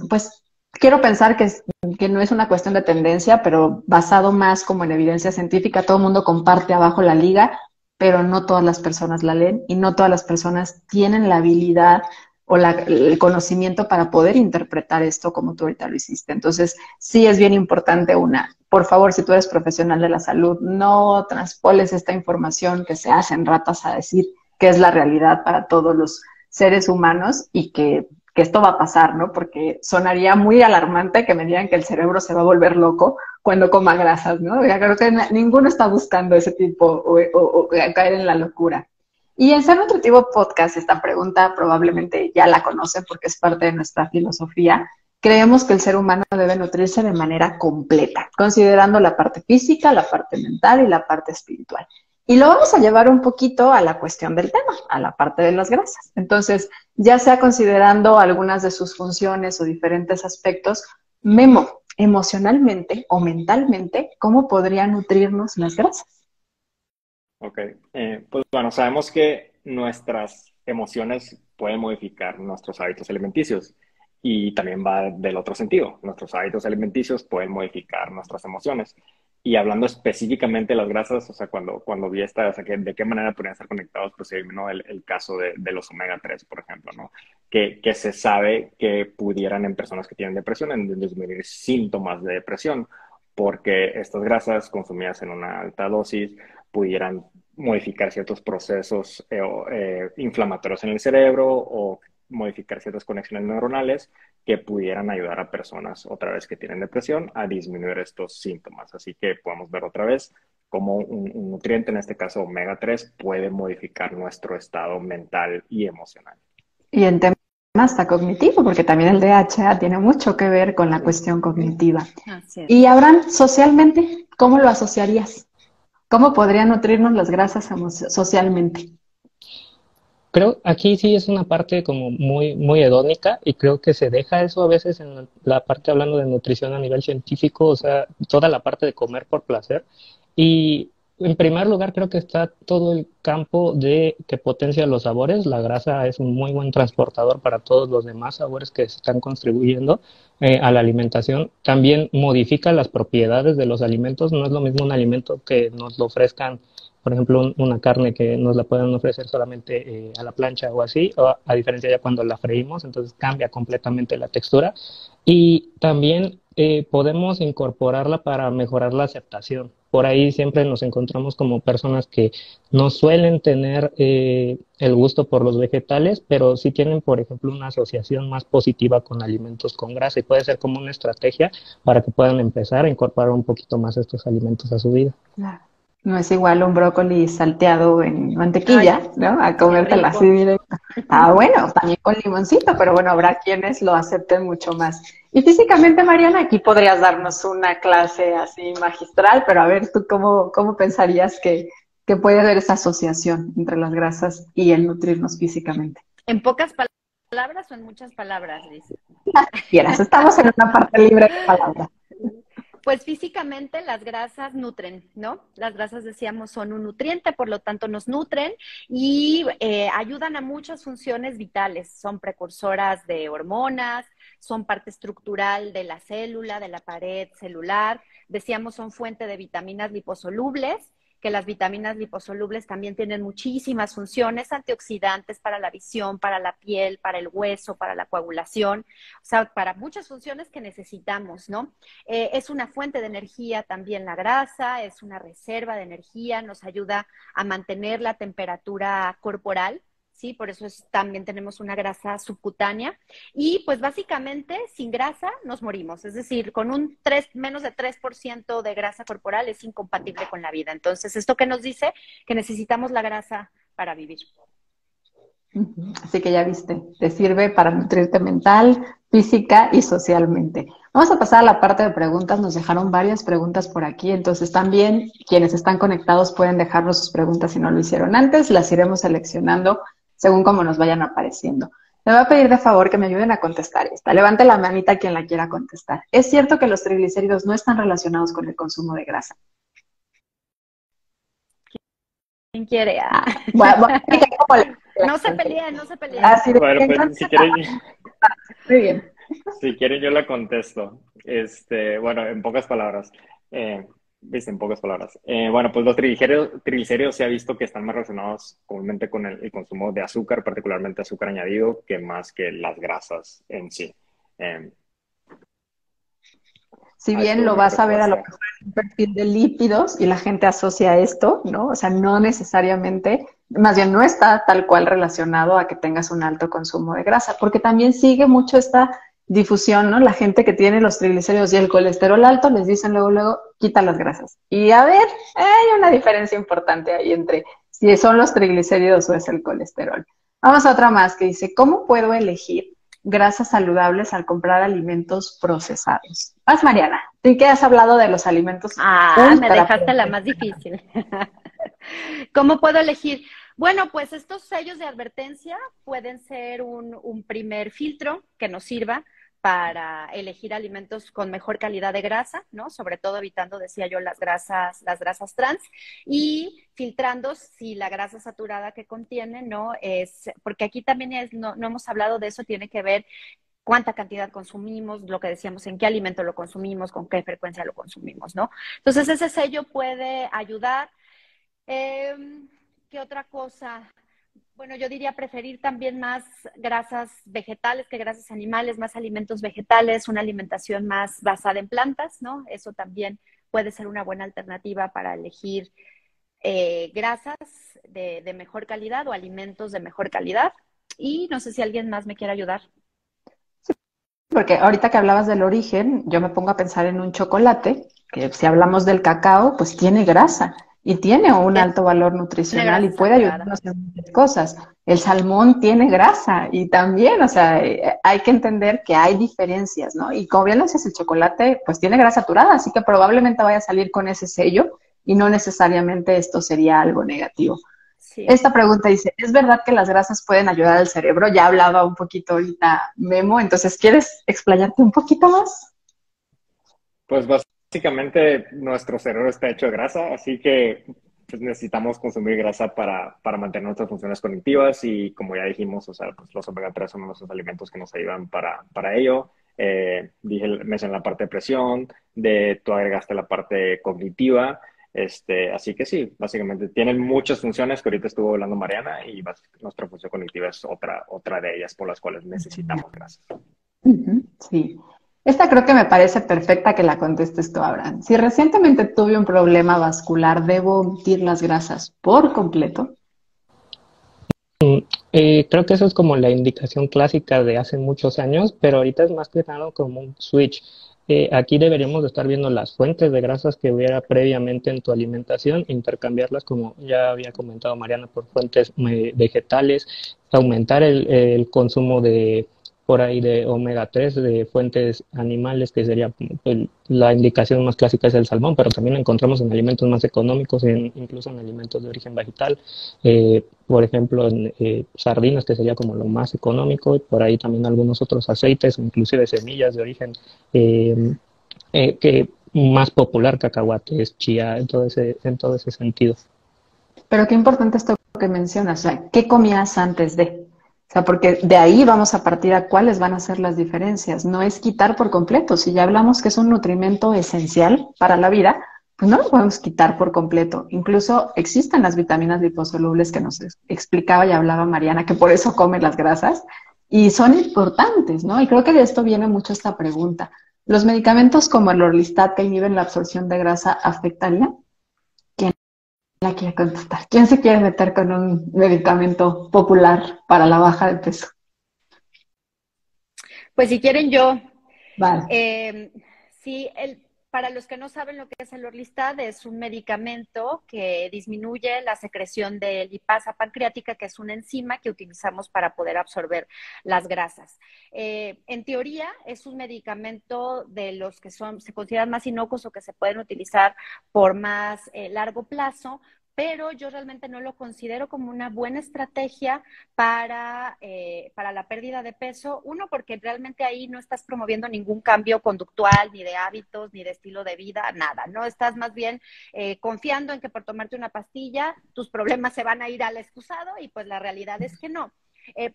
pues, quiero pensar que no es una cuestión de tendencia, pero basado más como en evidencia científica, todo el mundo comparte abajo la liga, pero no todas las personas la leen y no todas las personas tienen la habilidad o el conocimiento para poder interpretar esto como tú ahorita lo hiciste. Entonces, sí es bien importante por favor, si tú eres profesional de la salud, no traspoles esta información que se hace en ratas a decir que es la realidad para todos los seres humanos y que esto va a pasar, ¿no? Porque sonaría muy alarmante que me digan que el cerebro se va a volver loco cuando coma grasas, ¿no? Ya creo que ninguno está buscando ese tipo o caer en la locura. Y en Ser Nutritivo Podcast, esta pregunta probablemente ya la conocen porque es parte de nuestra filosofía. creemos que el ser humano debe nutrirse de manera completa, considerando la parte física, la parte mental y la parte espiritual. Y lo vamos a llevar un poquito a la cuestión del tema, a la parte de las grasas. Entonces, ya sea considerando algunas de sus funciones o diferentes aspectos, Memo, emocionalmente o mentalmente, ¿cómo podrían nutrirnos las grasas? Ok, pues bueno, sabemos que nuestras emociones pueden modificar nuestros hábitos alimenticios y también va del otro sentido. Nuestros hábitos alimenticios pueden modificar nuestras emociones. Y hablando específicamente de las grasas, o sea, cuando vi esta, o sea, que de qué manera podrían estar conectados, pues se vino el caso de los omega 3, por ejemplo, ¿no? Que se sabe que pudieran en personas que tienen depresión en disminuir síntomas de depresión, porque estas grasas consumidas en una alta dosis pudieran modificar ciertos procesos inflamatorios en el cerebro o modificar ciertas conexiones neuronales que pudieran ayudar a personas otra vez que tienen depresión a disminuir estos síntomas. Así que podemos ver otra vez cómo un nutriente, en este caso omega 3, puede modificar nuestro estado mental y emocional. Y en temas hasta cognitivo, porque también el DHA tiene mucho que ver con la cuestión cognitiva. Así es. Y Abraham, socialmente, ¿cómo lo asociarías? ¿Cómo podrían nutrirnos las grasas socialmente? Creo aquí sí es una parte como muy hedónica y creo que se deja eso a veces en la parte hablando de nutrición a nivel científico, o sea, toda la parte de comer por placer. Y en primer lugar creo que está todo el campo de que potencia los sabores. La grasa es un muy buen transportador para todos los demás sabores que se están contribuyendo a la alimentación. También modifica las propiedades de los alimentos. No es lo mismo un alimento que nos lo ofrezcan, por ejemplo, una carne que nos la pueden ofrecer solamente a la plancha o así, o a diferencia ya cuando la freímos, entonces cambia completamente la textura. Y también podemos incorporarla para mejorar la aceptación. Por ahí siempre nos encontramos como personas que no suelen tener el gusto por los vegetales, pero sí tienen, por ejemplo, una asociación más positiva con alimentos con grasa y puede ser como una estrategia para que puedan empezar a incorporar un poquito más estos alimentos a su vida. Claro. No es igual un brócoli salteado en mantequilla, Ay, ¿no? A comértela así directo. Ah, bueno, también con limoncito, pero bueno, habrá quienes lo acepten mucho más. Y físicamente, Mariana, aquí podrías darnos una clase así magistral, pero a ver, ¿tú cómo pensarías que puede haber esa asociación entre las grasas y el nutrirnos físicamente? ¿En pocas palabras o en muchas palabras, Liz? Quieras, estamos en una parte libre de palabras. Pues físicamente las grasas nutren, ¿no? Las grasas, decíamos, son un nutriente, por lo tanto nos nutren y ayudan a muchas funciones vitales. Son precursoras de hormonas, son parte estructural de la célula, de la pared celular. Decíamos, son fuente de vitaminas liposolubles, que las vitaminas liposolubles también tienen muchísimas funciones, antioxidantes para la visión, para la piel, para el hueso, para la coagulación, o sea, para muchas funciones que necesitamos, ¿no? Es una fuente de energía también la grasa, es una reserva de energía, nos ayuda a mantener la temperatura corporal, ¿sí? Por eso también tenemos una grasa subcutánea. Y pues básicamente sin grasa nos morimos. Es decir, con menos de 3% de grasa corporal es incompatible con la vida. Entonces, ¿esto qué nos dice? Que necesitamos la grasa para vivir. Así que ya viste, te sirve para nutrirte mental, física y socialmente. Vamos a pasar a la parte de preguntas. Nos dejaron varias preguntas por aquí, entonces también quienes están conectados pueden dejarnos sus preguntas si no lo hicieron antes. Las iremos seleccionando según como nos vayan apareciendo. Me voy a pedir de favor que me ayuden a contestar esta. Levante la manita quien la quiera contestar. ¿Es cierto que los triglicéridos no están relacionados con el consumo de grasa? ¿Quién quiere? No se peleen, no se peleen. Así de bueno, pues, si quieren, muy bien. Si quieren yo la contesto. Bueno, en pocas palabras. ¿Viste? En pocas palabras. Bueno, pues los triglicéridos se ha visto que están más relacionados comúnmente con el consumo de azúcar, particularmente azúcar añadido, que más que las grasas en sí. Si bien lo vas a ver a lo mejor en un perfil de lípidos y la gente asocia esto, ¿no? O sea, no necesariamente, más bien no está tal cual relacionado a que tengas un alto consumo de grasa, porque también sigue mucho esta difusión, ¿no? La gente que tiene los triglicéridos y el colesterol alto les dicen luego, quita las grasas. Y a ver, hay una diferencia importante ahí entre si son los triglicéridos o es el colesterol. Vamos a otra más que dice, ¿cómo puedo elegir grasas saludables al comprar alimentos procesados? Vas, Mariana, tú que has hablado de los alimentos Me dejaste la más difícil. ¿Cómo puedo elegir? Bueno, pues estos sellos de advertencia pueden ser un primer filtro que nos sirva para elegir alimentos con mejor calidad de grasa, ¿no? Sobre todo evitando, decía yo, las grasas trans y filtrando si la grasa saturada que contiene, ¿no? Porque aquí también no hemos hablado de eso, tiene que ver cuánta cantidad consumimos, lo que decíamos, en qué alimento lo consumimos, con qué frecuencia lo consumimos, ¿no? Entonces ese sello puede ayudar. ¿Qué otra cosa? Bueno, yo diría preferir también más grasas vegetales que grasas animales, más alimentos vegetales, una alimentación más basada en plantas, ¿no? Eso también puede ser una buena alternativa para elegir grasas de mejor calidad o alimentos de mejor calidad. Y no sé si alguien más me quiere ayudar. Porque ahorita que hablabas del origen, yo me pongo a pensar en un chocolate, que si hablamos del cacao, pues tiene grasa y tiene un alto valor nutricional y puede ayudarnos en muchas cosas. El salmón tiene grasa y también, o sea, hay que entender que hay diferencias, ¿no? Y como bien lo dices, el chocolate, pues tiene grasa saturada, así que probablemente vaya a salir con ese sello y no necesariamente esto sería algo negativo. Sí. Esta pregunta dice, ¿es verdad que las grasas pueden ayudar al cerebro? Ya hablaba un poquito ahorita Memo, entonces, ¿quieres explayarte un poquito más? Pues básicamente nuestro cerebro está hecho de grasa, así que pues, necesitamos consumir grasa para mantener nuestras funciones cognitivas y como ya dijimos, o sea, pues, los omega 3 son nuestros alimentos que nos ayudan para ello. Mencioné la parte de presión, tú agregaste la parte cognitiva. Así que sí, básicamente tienen muchas funciones que ahorita estuvo hablando Mariana y nuestra función cognitiva es otra de ellas por las cuales necesitamos grasas. Sí. Esta creo que me parece perfecta que la contestes tú, Abraham. Si recientemente tuve un problema vascular, ¿debo omitir las grasas por completo? Creo que eso es como la indicación clásica de hace muchos años, pero ahorita es más que nada como un switch. Aquí deberíamos de estar viendo las fuentes de grasas que hubiera previamente en tu alimentación, intercambiarlas, como ya había comentado Mariana, por fuentes vegetales, aumentar el consumo por ahí de omega 3 de fuentes animales, que sería la indicación más clásica es el salmón, pero también lo encontramos en alimentos más económicos, incluso en alimentos de origen vegetal, por ejemplo en sardinas, que sería como lo más económico, y por ahí también algunos otros aceites, inclusive semillas de origen que más popular, cacahuates, chía, en todo ese sentido. Pero qué importante esto que mencionas, o sea, ¿qué comías antes de? O sea, porque de ahí vamos a partir a cuáles van a ser las diferencias. No es quitar por completo. Si ya hablamos que es un nutrimento esencial para la vida, pues no lo podemos quitar por completo. Incluso existen las vitaminas liposolubles que nos explicaba y hablaba Mariana, que por eso come las grasas, y son importantes, ¿no? Y creo que de esto viene mucho esta pregunta. ¿Los medicamentos como el Orlistat que inhiben la absorción de grasa afectarían? La quiere contestar. ¿Quién se quiere meter con un medicamento popular para la baja de peso? Pues si quieren yo. Vale. Sí, para los que no saben lo que es el Orlistat, es un medicamento que disminuye la secreción de lipasa pancreática, que es una enzima que utilizamos para poder absorber las grasas. En teoría, es un medicamento de los que se consideran más inocuos o que se pueden utilizar por más largo plazo, pero yo realmente no lo considero como una buena estrategia para la pérdida de peso. Uno, porque realmente ahí no estás promoviendo ningún cambio conductual, ni de hábitos, ni de estilo de vida, nada, ¿no? Estás más bien confiando en que por tomarte una pastilla tus problemas se van a ir al excusado y pues la realidad es que no.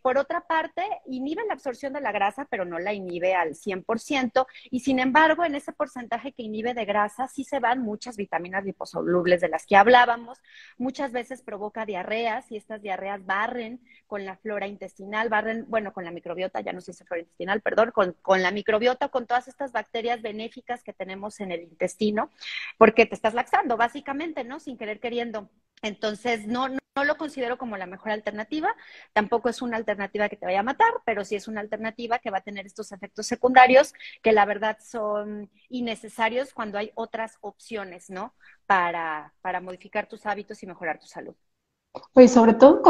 Por otra parte, inhibe la absorción de la grasa, pero no la inhibe al 100%, y sin embargo, en ese porcentaje que inhibe de grasa, sí se van muchas vitaminas liposolubles de las que hablábamos. Muchas veces provoca diarreas, y estas diarreas barren con la flora intestinal, con la microbiota, ya no se dice flora intestinal, perdón, con la microbiota, con todas estas bacterias benéficas que tenemos en el intestino, porque te estás laxando, básicamente, ¿no? Sin querer queriendo. Entonces, no lo considero como la mejor alternativa. Tampoco es una alternativa que te vaya a matar, pero sí es una alternativa que va a tener estos efectos secundarios que la verdad son innecesarios cuando hay otras opciones, ¿no? Para modificar tus hábitos y mejorar tu salud. Pues sobre todo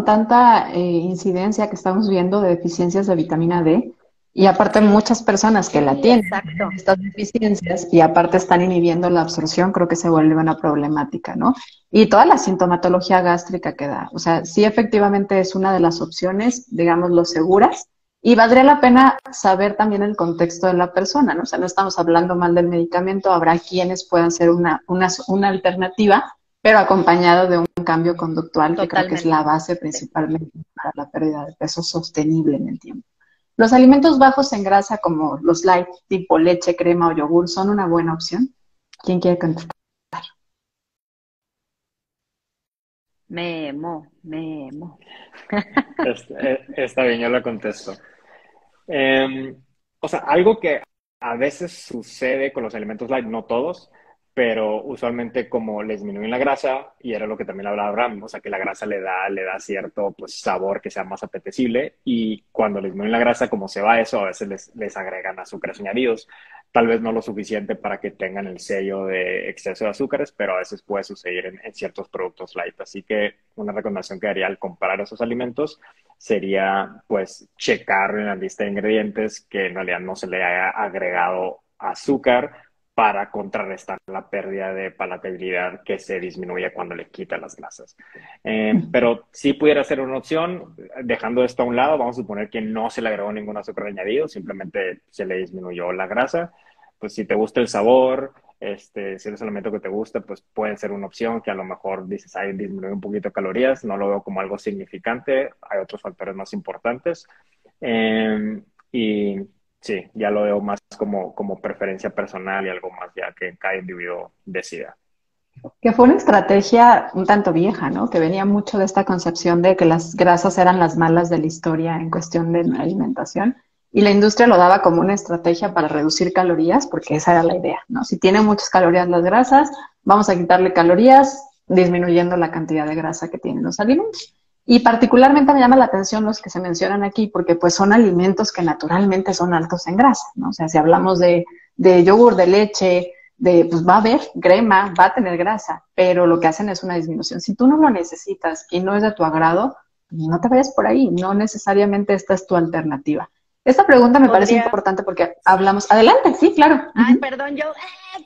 tanta incidencia que estamos viendo de deficiencias de vitamina D, y aparte muchas personas que la Sí, tienen, exacto. estas deficiencias, y aparte están inhibiendo la absorción, creo que se vuelve una problemática, ¿no? Y toda la sintomatología gástrica que da. O sea, sí efectivamente es una de las opciones, digámoslo, seguras, y valdría la pena saber también el contexto de la persona, ¿no? O sea, no estamos hablando mal del medicamento, habrá quienes puedan ser una alternativa, pero acompañado de un cambio conductual, que creo que es Totalmente. la base principalmente para la pérdida de peso sostenible en el tiempo. Los alimentos bajos en grasa, como los light, tipo leche, crema o yogur, son una buena opción. ¿Quién quiere contestar? Memo. Está bien, yo la contesto. Eh, o sea, algo que a veces sucede con los alimentos light, no todos, pero usualmente como les disminuyen la grasa, y era lo que también hablaba Abraham, o sea, que la grasa le da cierto pues, sabor que sea más apetecible, y cuando les disminuyen la grasa, como se va eso, a veces les agregan azúcares añadidos, tal vez no lo suficiente para que tengan el sello de exceso de azúcares, pero a veces puede suceder en ciertos productos light. Así que una recomendación que haría al comprar esos alimentos sería pues checar en la lista de ingredientes que en realidad no se le haya agregado azúcar para contrarrestar la pérdida de palatabilidad que se disminuye cuando le quitan las grasas. Pero sí pudiera ser una opción, dejando esto a un lado, vamos a suponer que no se le agregó ningún azúcar añadido, simplemente se le disminuyó la grasa. Pues si te gusta el sabor, si es un alimento que te gusta, pues puede ser una opción que a lo mejor dices, ay, disminuye un poquito de calorías, no lo veo como algo significante, hay otros factores más importantes. Y sí, ya lo veo más como preferencia personal y algo más ya que cada individuo decida. Que fue una estrategia un tanto vieja, ¿no? Que venía mucho de esta concepción de que las grasas eran las malas de la historia en cuestión de alimentación. Y la industria lo daba como una estrategia para reducir calorías, porque esa era la idea, ¿no? Si tienen muchas calorías las grasas, vamos a quitarle calorías, disminuyendo la cantidad de grasa que tienen los alimentos. Y particularmente me llama la atención los que se mencionan aquí, porque pues son alimentos que naturalmente son altos en grasa, ¿no? O sea, si hablamos de yogur, de leche, pues va a haber crema, va a tener grasa, pero lo que hacen es una disminución. Si tú no lo necesitas y no es de tu agrado, no te vayas por ahí, no necesariamente esta es tu alternativa. Esta pregunta me parece Podría, importante porque hablamos, adelante, sí, claro. ay, perdón, yo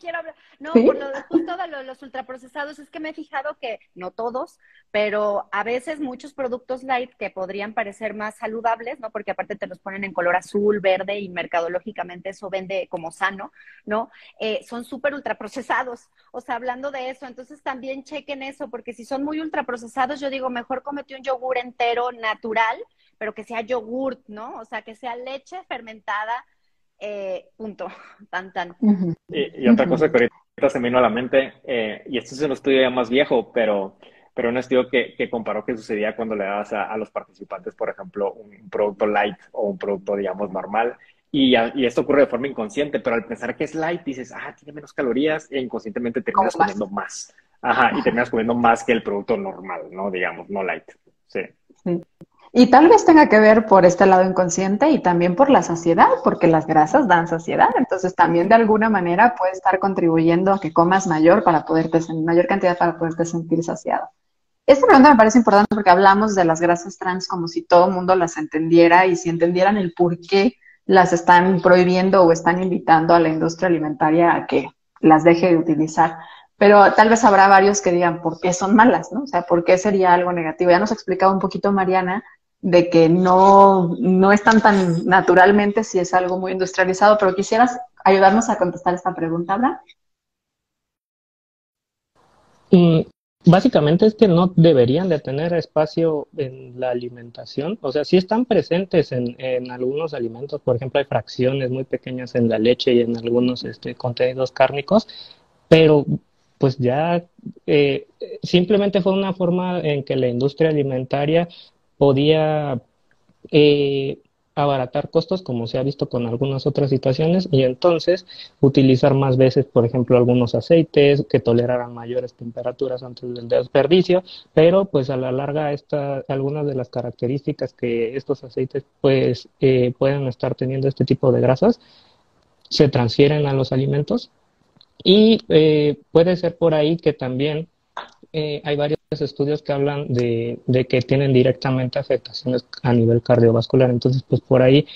quiero hablar. No, Sí. por lo de justo de los ultraprocesados, es que me he fijado que, no todos, pero a veces muchos productos light que podrían parecer más saludables, ¿no? Porque aparte te los ponen en color azul, verde y mercadológicamente eso vende como sano, ¿no? Son súper ultraprocesados. O sea, hablando de eso, entonces también chequen eso, porque si son muy ultraprocesados, yo digo, mejor cómete un yogur entero natural, pero que sea yogurt, ¿no? O sea, que sea leche fermentada, punto, tan, tan. Ujú, Y otra ujú. cosa que ahorita se me vino a la mente, y esto es un estudio ya más viejo, pero un estudio que comparó qué sucedía cuando le dabas a los participantes, por ejemplo, un producto light o un producto, digamos, normal. Y esto ocurre de forma inconsciente, pero al pensar que es light, dices, tiene menos calorías, e inconscientemente Como terminas más. comiendo más. Ajá, y terminas comiendo más que el producto normal, ¿no? Digamos, no light. Sí. Sí. Y tal vez tenga que ver por este lado inconsciente y también por la saciedad, porque las grasas dan saciedad. Entonces también de alguna manera puede estar contribuyendo a que comas mayor cantidad para poderte sentir saciado. Esta pregunta me parece importante porque hablamos de las grasas trans como si todo el mundo las entendiera y si entendieran el por qué las están prohibiendo o están invitando a la industria alimentaria a que las deje de utilizar. Pero tal vez habrá varios que digan por qué son malas, ¿no? O sea, por qué sería algo negativo. Ya nos explicaba un poquito Mariana de que no están tan naturalmente si es algo muy industrializado, pero quisieras ayudarnos a contestar esta pregunta, ¿verdad? Mm, Básicamente es que no deberían de tener espacio en la alimentación, o sea, sí están presentes en algunos alimentos, por ejemplo, hay fracciones muy pequeñas en la leche y en algunos contenidos cárnicos, pero pues ya simplemente fue una forma en que la industria alimentaria podía eh, abaratar costos, como se ha visto con algunas otras situaciones, y entonces utilizar más veces, por ejemplo, algunos aceites que toleraran mayores temperaturas antes del desperdicio, pero pues a la larga algunas de las características que estos aceites pues pueden estar teniendo este tipo de grasas se transfieren a los alimentos y puede ser por ahí que también hay varios estudios que hablan de que tienen directamente afectaciones a nivel cardiovascular. Entonces, pues por ahí,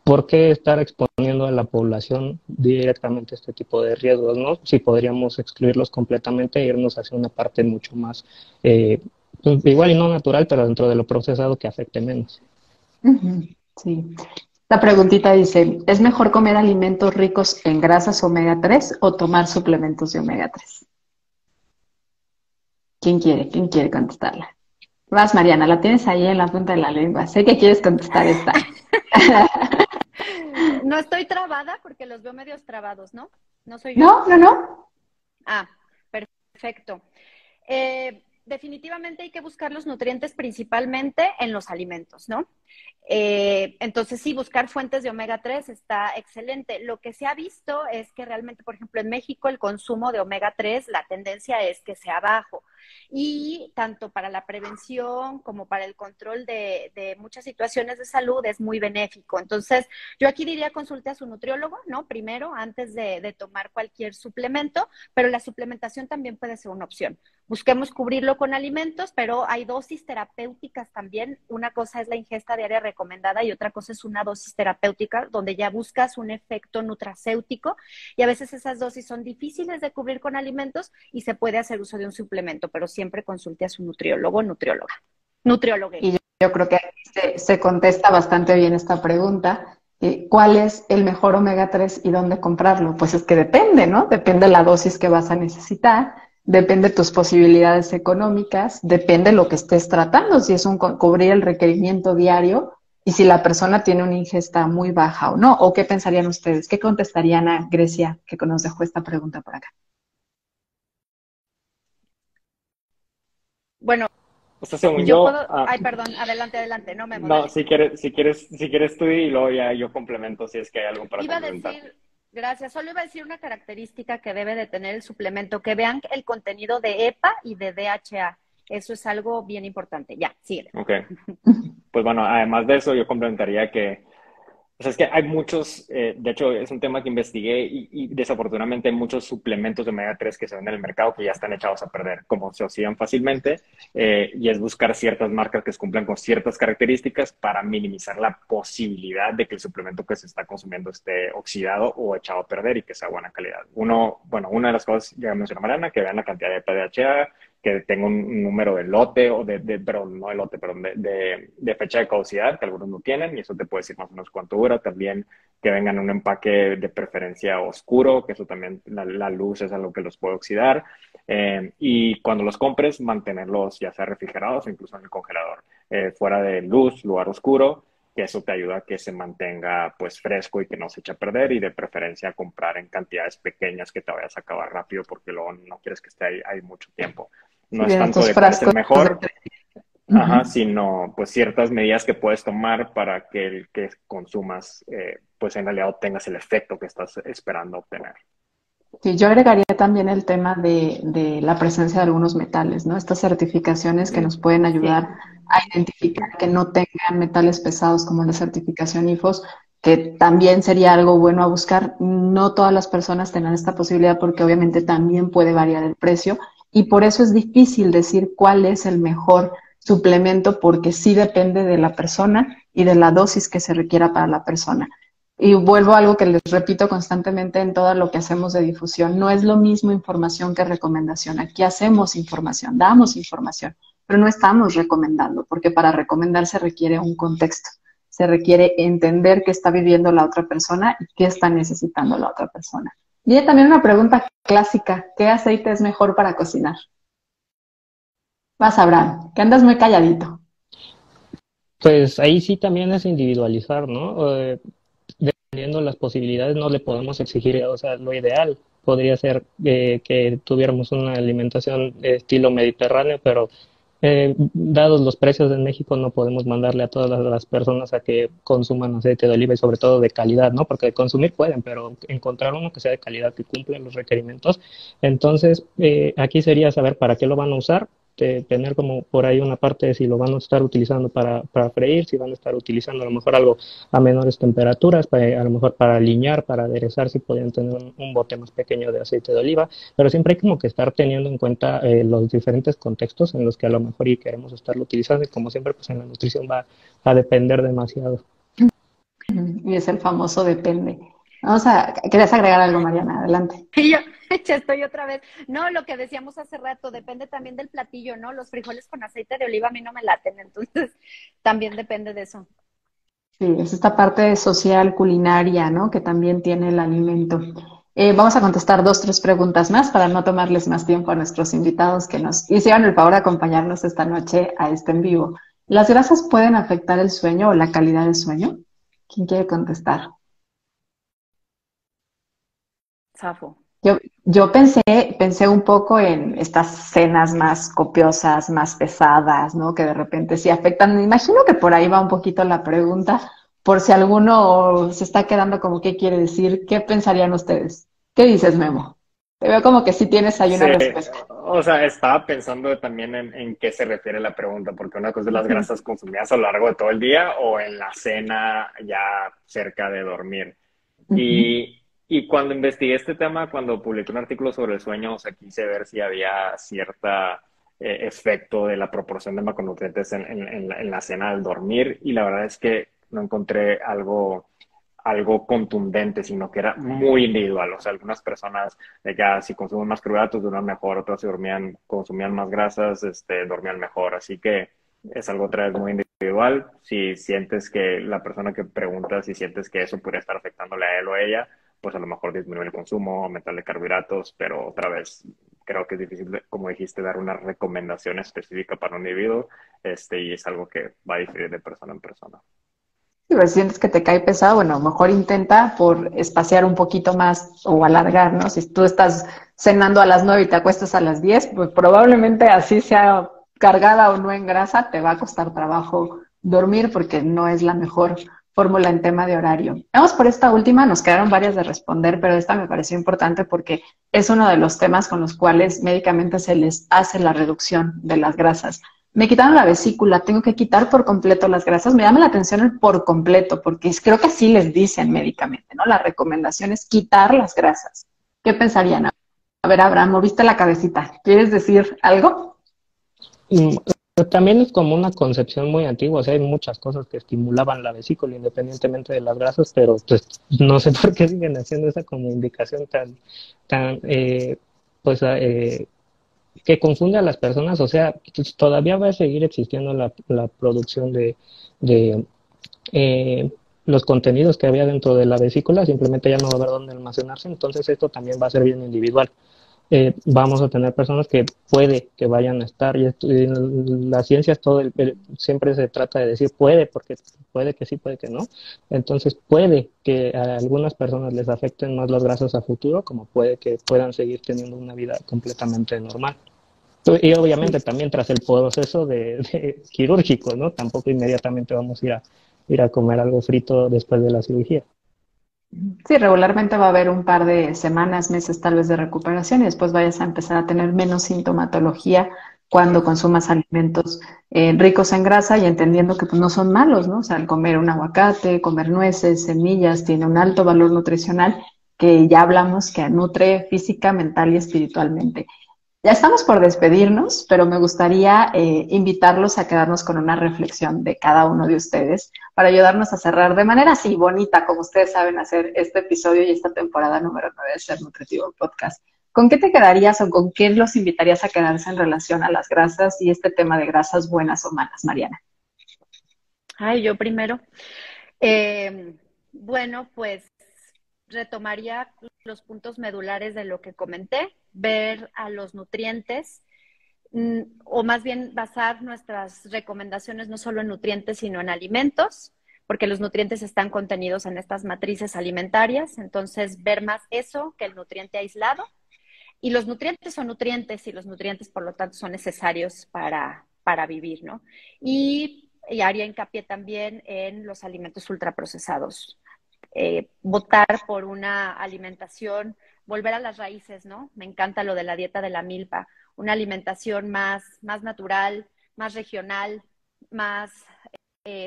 ¿por qué estar exponiendo a la población directamente a este tipo de riesgos, no? Si podríamos excluirlos completamente e irnos hacia una parte mucho más, pues, igual y no natural, pero dentro de lo procesado que afecte menos. Ujú, sí. La preguntita dice, ¿es mejor comer alimentos ricos en grasas omega 3 o tomar suplementos de omega 3? ¿Quién quiere? ¿Quién quiere contestarla? Vas, Mariana, la tienes ahí en la punta de la lengua. Sé que quieres contestar esta. No estoy trabada porque los veo medios trabados, ¿no? ¿No soy yo? No, no, no. Ah, perfecto. Definitivamente hay que buscar los nutrientes principalmente en los alimentos, ¿no? Entonces, sí, buscar fuentes de omega 3 está excelente. Lo que se ha visto es que realmente, por ejemplo, en México el consumo de omega 3, la tendencia es que sea bajo. Y tanto para la prevención como para el control de muchas situaciones de salud es muy benéfico. Entonces, yo aquí diría consulte a su nutriólogo, ¿no? Primero, antes de tomar cualquier suplemento, pero la suplementación también puede ser una opción. Busquemos cubrirlo con alimentos, pero hay dosis terapéuticas también. Una cosa es la ingesta diaria recomendada y otra cosa es una dosis terapéutica donde ya buscas un efecto nutracéutico y a veces esas dosis son difíciles de cubrir con alimentos y se puede hacer uso de un suplemento, pero siempre consulte a su nutriólogo o nutrióloga. Nutriólogue. Y yo creo que se contesta bastante bien esta pregunta. ¿Cuál es el mejor omega 3 y dónde comprarlo? Pues es que depende, ¿no? Depende de la dosis que vas a necesitar, depende de tus posibilidades económicas, depende de lo que estés tratando, si es cubrir el requerimiento diario y si la persona tiene una ingesta muy baja o no. ¿O qué pensarían ustedes? ¿Qué contestarían a Grecia, que nos dejó esta pregunta por acá? Bueno, O sea, según yo yo, puedo, ay, perdón, adelante, no, Memo, no, dale. si quieres tú y luego ya yo complemento si es que hay algo para Iba a complementar. decir, gracias, solo iba a decir una característica que debe de tener el suplemento, que vean el contenido de EPA y de DHA. Eso es algo bien importante. Ya, síguele. Ok. Pues bueno, además de eso, yo complementaría que, o sea, es que hay muchos, de hecho, es un tema que investigué y desafortunadamente hay muchos suplementos de omega 3 que se ven en el mercado que ya están echados a perder, como se oxidan fácilmente, y es buscar ciertas marcas que cumplan con ciertas características para minimizar la posibilidad de que el suplemento que se está consumiendo esté oxidado o echado a perder y que sea buena calidad. Una de las cosas, ya mencioné Mariana, que vean la cantidad de PDHA, que tenga un número de lote o perdón, no de lote, perdón, de fecha de caducidad, que algunos no tienen, y eso te puede decir más o menos cuánto dura. También que vengan en un empaque de preferencia oscuro, que eso también, la luz es algo que los puede oxidar. Y cuando los compres, mantenerlos ya sea refrigerados o incluso en el congelador, fuera de luz, lugar oscuro, que eso te ayuda a que se mantenga pues fresco y que no se eche a perder, y de preferencia comprar en cantidades pequeñas que te vayas a acabar rápido porque luego no quieres que esté ahí mucho tiempo. No Sí, es de tanto estos de cuál es el frascos de mejor, 3. ajá, Ujú. sino pues ciertas medidas que puedes tomar para que el que consumas, pues en realidad obtengas el efecto que estás esperando obtener. Sí, yo agregaría también el tema de la presencia de algunos metales, ¿no? Estas certificaciones que nos pueden Sí. ayudar a identificar que no tengan metales pesados como la certificación IFOS, que también sería algo bueno a buscar. No todas las personas tengan esta posibilidad porque obviamente también puede variar el precio y por eso es difícil decir cuál es el mejor suplemento porque sí depende de la persona y de la dosis que se requiera para la persona. Y vuelvo a algo que les repito constantemente en todo lo que hacemos de difusión. No es lo mismo información que recomendación. Aquí hacemos información, damos información, pero no estamos recomendando, porque para recomendar se requiere un contexto. Se requiere entender qué está viviendo la otra persona y qué está necesitando la otra persona. Y también una pregunta clásica. ¿Qué aceite es mejor para cocinar? Vas, Abraham, que andas muy calladito. Pues ahí sí también es individualizar, ¿no? Dependiendo las posibilidades, no le podemos exigir, o sea, lo ideal podría ser que tuviéramos una alimentación de estilo mediterráneo, pero dados los precios en México, no podemos mandarle a todas las personas a que consuman aceite de oliva y sobre todo de calidad, ¿no? Porque consumir pueden, pero encontrar uno que sea de calidad, que cumpla los requerimientos. Entonces, aquí sería saber para qué lo van a usar tener como por ahí una parte de si lo van a estar utilizando para freír, si van a estar utilizando a lo mejor algo a menores temperaturas, a lo mejor para aliñar, para aderezar, si podían tener un bote más pequeño de aceite de oliva, pero siempre hay como que estar teniendo en cuenta los diferentes contextos en los que a lo mejor y queremos estarlo utilizando, y como siempre pues en la nutrición va a depender demasiado. Y es el famoso depende. ¿Querías agregar algo, Mariana? Adelante. Y yo, ya estoy otra vez. No, lo que decíamos hace rato, depende también del platillo, ¿no? Los frijoles con aceite de oliva a mí no me laten, entonces también depende de eso. Sí, es esta parte social, culinaria, ¿no? Que también tiene el alimento. Vamos a contestar 2, 3 preguntas más para no tomarles más tiempo a nuestros invitados que nos hicieron el favor de acompañarnos esta noche a este en vivo. ¿Las grasas pueden afectar el sueño o la calidad del sueño? ¿Quién quiere contestar? Zafo. Yo pensé un poco en estas cenas más copiosas, más pesadas, ¿no? Que de repente sí afectan. Me imagino que por ahí va un poquito la pregunta, por si alguno se está quedando como qué quiere decir, ¿qué pensarían ustedes? ¿Qué dices, Memo? Te veo como que sí tienes ahí Sí, una respuesta. o sea, estaba pensando también en qué se refiere la pregunta, porque una cosa es las Ujú, grasas consumidas a lo largo de todo el día o en la cena ya cerca de dormir. ujú. Y cuando investigué este tema, cuando publiqué un artículo sobre el sueño, o sea, quise ver si había cierta efecto de la proporción de macronutrientes en la cena al dormir, y la verdad es que no encontré algo contundente, sino que era muy individual. O sea, algunas personas ya si consumen más carbohidratos duermen mejor, otras si consumían más grasas, dormían mejor. Así que es algo otra vez muy individual. Si sientes que la persona que pregunta, si sientes que eso podría estar afectándole a él o a ella, pues a lo mejor disminuir el consumo, aumentarle carbohidratos, pero otra vez creo que es difícil, como dijiste, dar una recomendación específica para un individuo, y es algo que va a diferir de persona en persona. Si pues, sientes que te cae pesado, bueno, mejor intenta por espaciar un poquito más o alargar, ¿no? Si tú estás cenando a las 9 y te acuestas a las 10, pues probablemente así sea cargada o no en grasa, te va a costar trabajo dormir porque no es la mejor fórmula en tema de horario. Vamos por esta última, nos quedaron varias de responder, pero esta me pareció importante porque es uno de los temas con los cuales médicamente se les hace la reducción de las grasas. Me quitaron la vesícula, tengo que quitar por completo las grasas. Me llama la atención el por completo, porque creo que así les dicen médicamente, ¿no? La recomendación es quitar las grasas. ¿Qué pensarían? A ver, Abraham, moviste la cabecita. ¿Quieres decir algo? Mm, También es como una concepción muy antigua, o sea, hay muchas cosas que estimulaban la vesícula independientemente de las grasas, pero pues no sé por qué siguen haciendo esa como indicación tan pues, que confunde a las personas, o sea, pues, todavía va a seguir existiendo la producción de los contenidos que había dentro de la vesícula, simplemente ya no va a haber dónde almacenarse, entonces esto también va a ser bien individual. Vamos a tener personas que puede que vayan a estar, y en las ciencias siempre se trata de decir puede, porque puede que sí, puede que no. Entonces puede que a algunas personas les afecten más las grasas a futuro, como puede que puedan seguir teniendo una vida completamente normal. Y obviamente Sí. también tras el proceso de quirúrgico, ¿no? Tampoco inmediatamente vamos a ir a comer algo frito después de la cirugía. Sí, regularmente va a haber un par de semanas, meses tal vez de recuperación y después vayas a empezar a tener menos sintomatología cuando consumas alimentos ricos en grasa y entendiendo que pues, no son malos, ¿no? O sea, el comer un aguacate, comer nueces, semillas, tiene un alto valor nutricional que ya hablamos que nutre física, mental y espiritualmente. Ya estamos por despedirnos, pero me gustaría invitarlos a quedarnos con una reflexión de cada uno de ustedes para ayudarnos a cerrar de manera así bonita, como ustedes saben hacer este episodio y esta temporada número 9 de Ser Nutritivo Podcast. ¿Con qué te quedarías o con qué los invitarías a quedarse en relación a las grasas y este tema de grasas buenas o malas, Mariana? Ay, yo primero. Bueno, pues retomaría los puntos medulares de lo que comenté, ver a los nutrientes, o más bien basar nuestras recomendaciones no solo en nutrientes, sino en alimentos, porque los nutrientes están contenidos en estas matrices alimentarias, entonces ver más eso que el nutriente aislado. Y los nutrientes son nutrientes y los nutrientes, por lo tanto, son necesarios para vivir, ¿no? Y haría hincapié también en los alimentos ultraprocesados. Votar por una alimentación volver a las raíces, ¿no? Me encanta lo de la dieta de la milpa, una alimentación más natural, más regional, más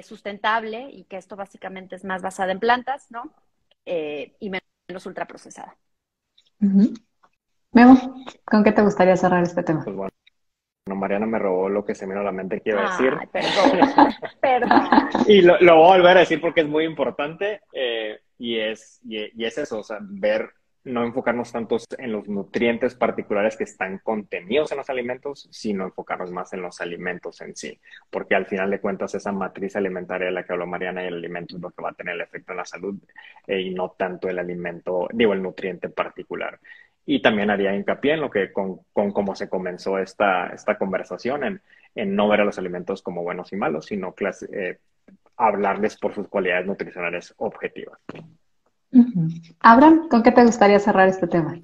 sustentable, y que esto básicamente es más basada en plantas, ¿no? Y menos ultraprocesada. Memo, ¿con qué te gustaría cerrar este tema? Pues bueno, Mariana me robó lo que se me vino a la mente que iba a decir. Perdón. Y lo voy a volver a decir porque es muy importante, y es eso, o sea, no enfocarnos tanto en los nutrientes particulares que están contenidos en los alimentos, sino enfocarnos más en los alimentos en sí, porque al final de cuentas esa matriz alimentaria de la que habló Mariana, y el alimento es lo que va a tener el efecto en la salud, y no tanto el nutriente particular. Y también haría hincapié en lo que con cómo se comenzó esta conversación, en no ver a los alimentos como buenos y malos, sino hablarles por sus cualidades nutricionales objetivas. Abraham, ¿con qué te gustaría cerrar este tema?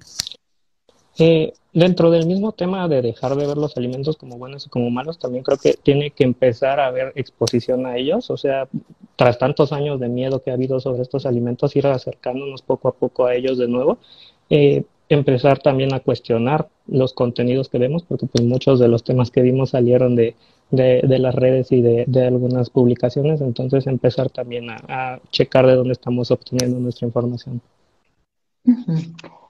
Dentro del mismo tema de dejar de ver los alimentos como buenos y como malos, también creo que tiene que empezar a haber exposición a ellos. O sea, tras tantos años de miedo que ha habido sobre estos alimentos, ir acercándonos poco a poco a ellos de nuevo. Empezar también a cuestionar los contenidos que vemos, porque pues muchos de los temas que vimos salieron de las redes y de algunas publicaciones. Entonces empezar también a checar de dónde estamos obteniendo nuestra información.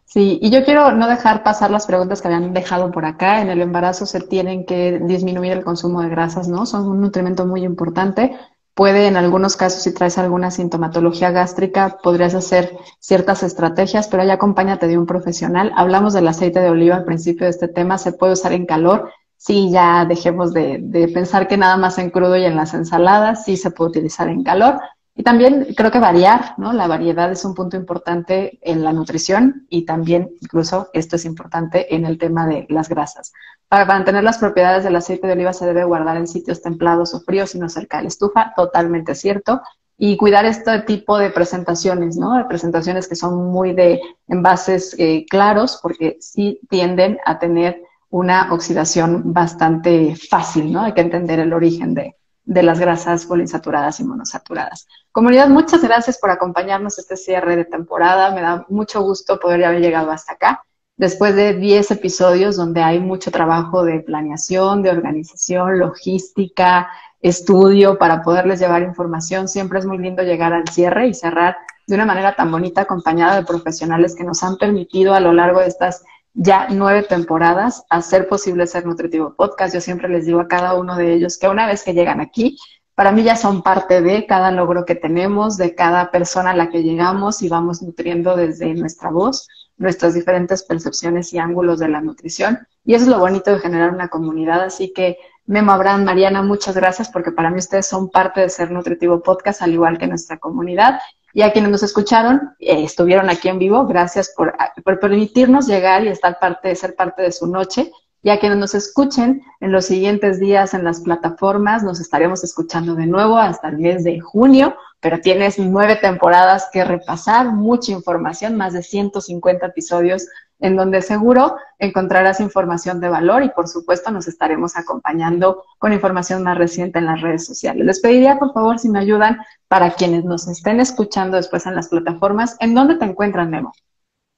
Sí, y yo quiero no dejar pasar las preguntas que habían dejado por acá. En el embarazo se tienen que disminuir el consumo de grasas, ¿no? Son un nutrimento muy importante. Puede, en algunos casos, si traes alguna sintomatología gástrica, podrías hacer ciertas estrategias, pero ahí acompáñate de un profesional. Hablamos del aceite de oliva al principio de este tema, se puede usar en calor. Sí, ya dejemos de pensar que nada más en crudo y en las ensaladas, sí se puede utilizar en calor. Y también creo que variar, ¿no? La variedad es un punto importante en la nutrición, y también incluso esto es importante en el tema de las grasas. Para mantener las propiedades del aceite de oliva se debe guardar en sitios templados o fríos y no cerca de la estufa, totalmente cierto. Y cuidar este tipo de presentaciones, ¿no? De presentaciones que son muy de envases claros, porque sí tienden a tener una oxidación bastante fácil, ¿no? Hay que entender el origen de las grasas poliinsaturadas y monosaturadas. Comunidad, muchas gracias por acompañarnos este cierre de temporada. Me da mucho gusto poder haber llegado hasta acá, después de 10 episodios donde hay mucho trabajo de planeación, de organización, logística, estudio para poderles llevar información. Siempre es muy lindo llegar al cierre y cerrar de una manera tan bonita, acompañada de profesionales que nos han permitido a lo largo de estas ya 9 temporadas hacer posible Ser Nutritivo Podcast. Yo siempre les digo a cada uno de ellos que una vez que llegan aquí, para mí ya son parte de cada logro que tenemos, de cada persona a la que llegamos, y vamos nutriendo desde nuestra voz nuestras diferentes percepciones y ángulos de la nutrición. Y eso es lo bonito de generar una comunidad. Así que Memo, Abraham, Mariana, muchas gracias, porque para mí ustedes son parte de Ser Nutritivo Podcast, al igual que nuestra comunidad. Y a quienes nos escucharon, estuvieron aquí en vivo, gracias por permitirnos llegar y ser parte de su noche. Y a quienes nos escuchen en los siguientes días en las plataformas, nos estaremos escuchando de nuevo hasta el mes de junio, pero tienes 9 temporadas que repasar, mucha información, más de 150 episodios, en donde seguro encontrarás información de valor, y por supuesto nos estaremos acompañando con información más reciente en las redes sociales. Les pediría, por favor, si me ayudan, para quienes nos estén escuchando después en las plataformas, ¿en dónde te encuentran, Memo?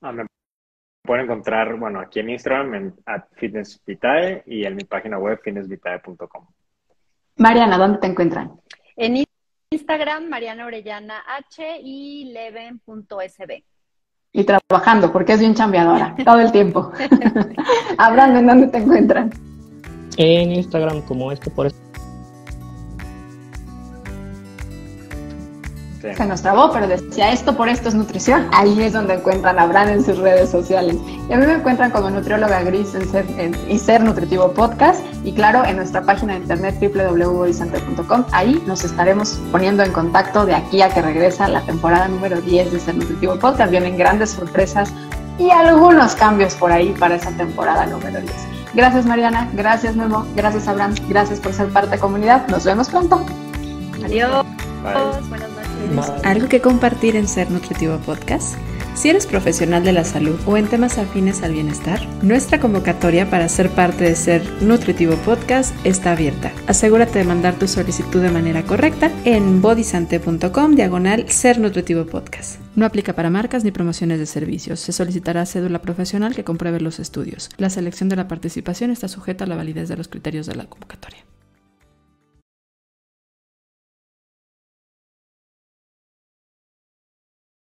Me pueden encontrar, bueno, aquí en Instagram, @fitnessvitae, y en mi página web, fitnessvitae.com. Mariana, ¿dónde te encuentran? En Instagram, Mariana Orellana H y leven.sb. Y trabajando, porque es bien chambeadora, todo el tiempo. Abraham, ¿en dónde te encuentran? En Instagram, como por esto. Se nos trabó, pero decía esto por esto es nutrición. Ahí es donde encuentran a Abraham en sus redes sociales. Y a mí me encuentran como nutrióloga Gris y Ser Nutritivo Podcast. Y claro, en nuestra página de internet www.horizonte.com. Ahí nos estaremos poniendo en contacto de aquí a que regresa la temporada número 10 de Ser Nutritivo Podcast. Vienen grandes sorpresas y algunos cambios por ahí para esa temporada número 10. Gracias, Mariana. Gracias, Memo. Gracias, Abraham. Gracias por ser parte de comunidad. Nos vemos pronto. Adiós. Bye. Buenas noches. ¿Algo que compartir en Ser Nutritivo Podcast? Si eres profesional de la salud o en temas afines al bienestar, nuestra convocatoria para ser parte de Ser Nutritivo Podcast está abierta. Asegúrate de mandar tu solicitud de manera correcta en bodysante.com/Ser Nutritivo Podcast. No aplica para marcas ni promociones de servicios. Se solicitará cédula profesional que compruebe los estudios. La selección de la participación está sujeta a la validez de los criterios de la convocatoria.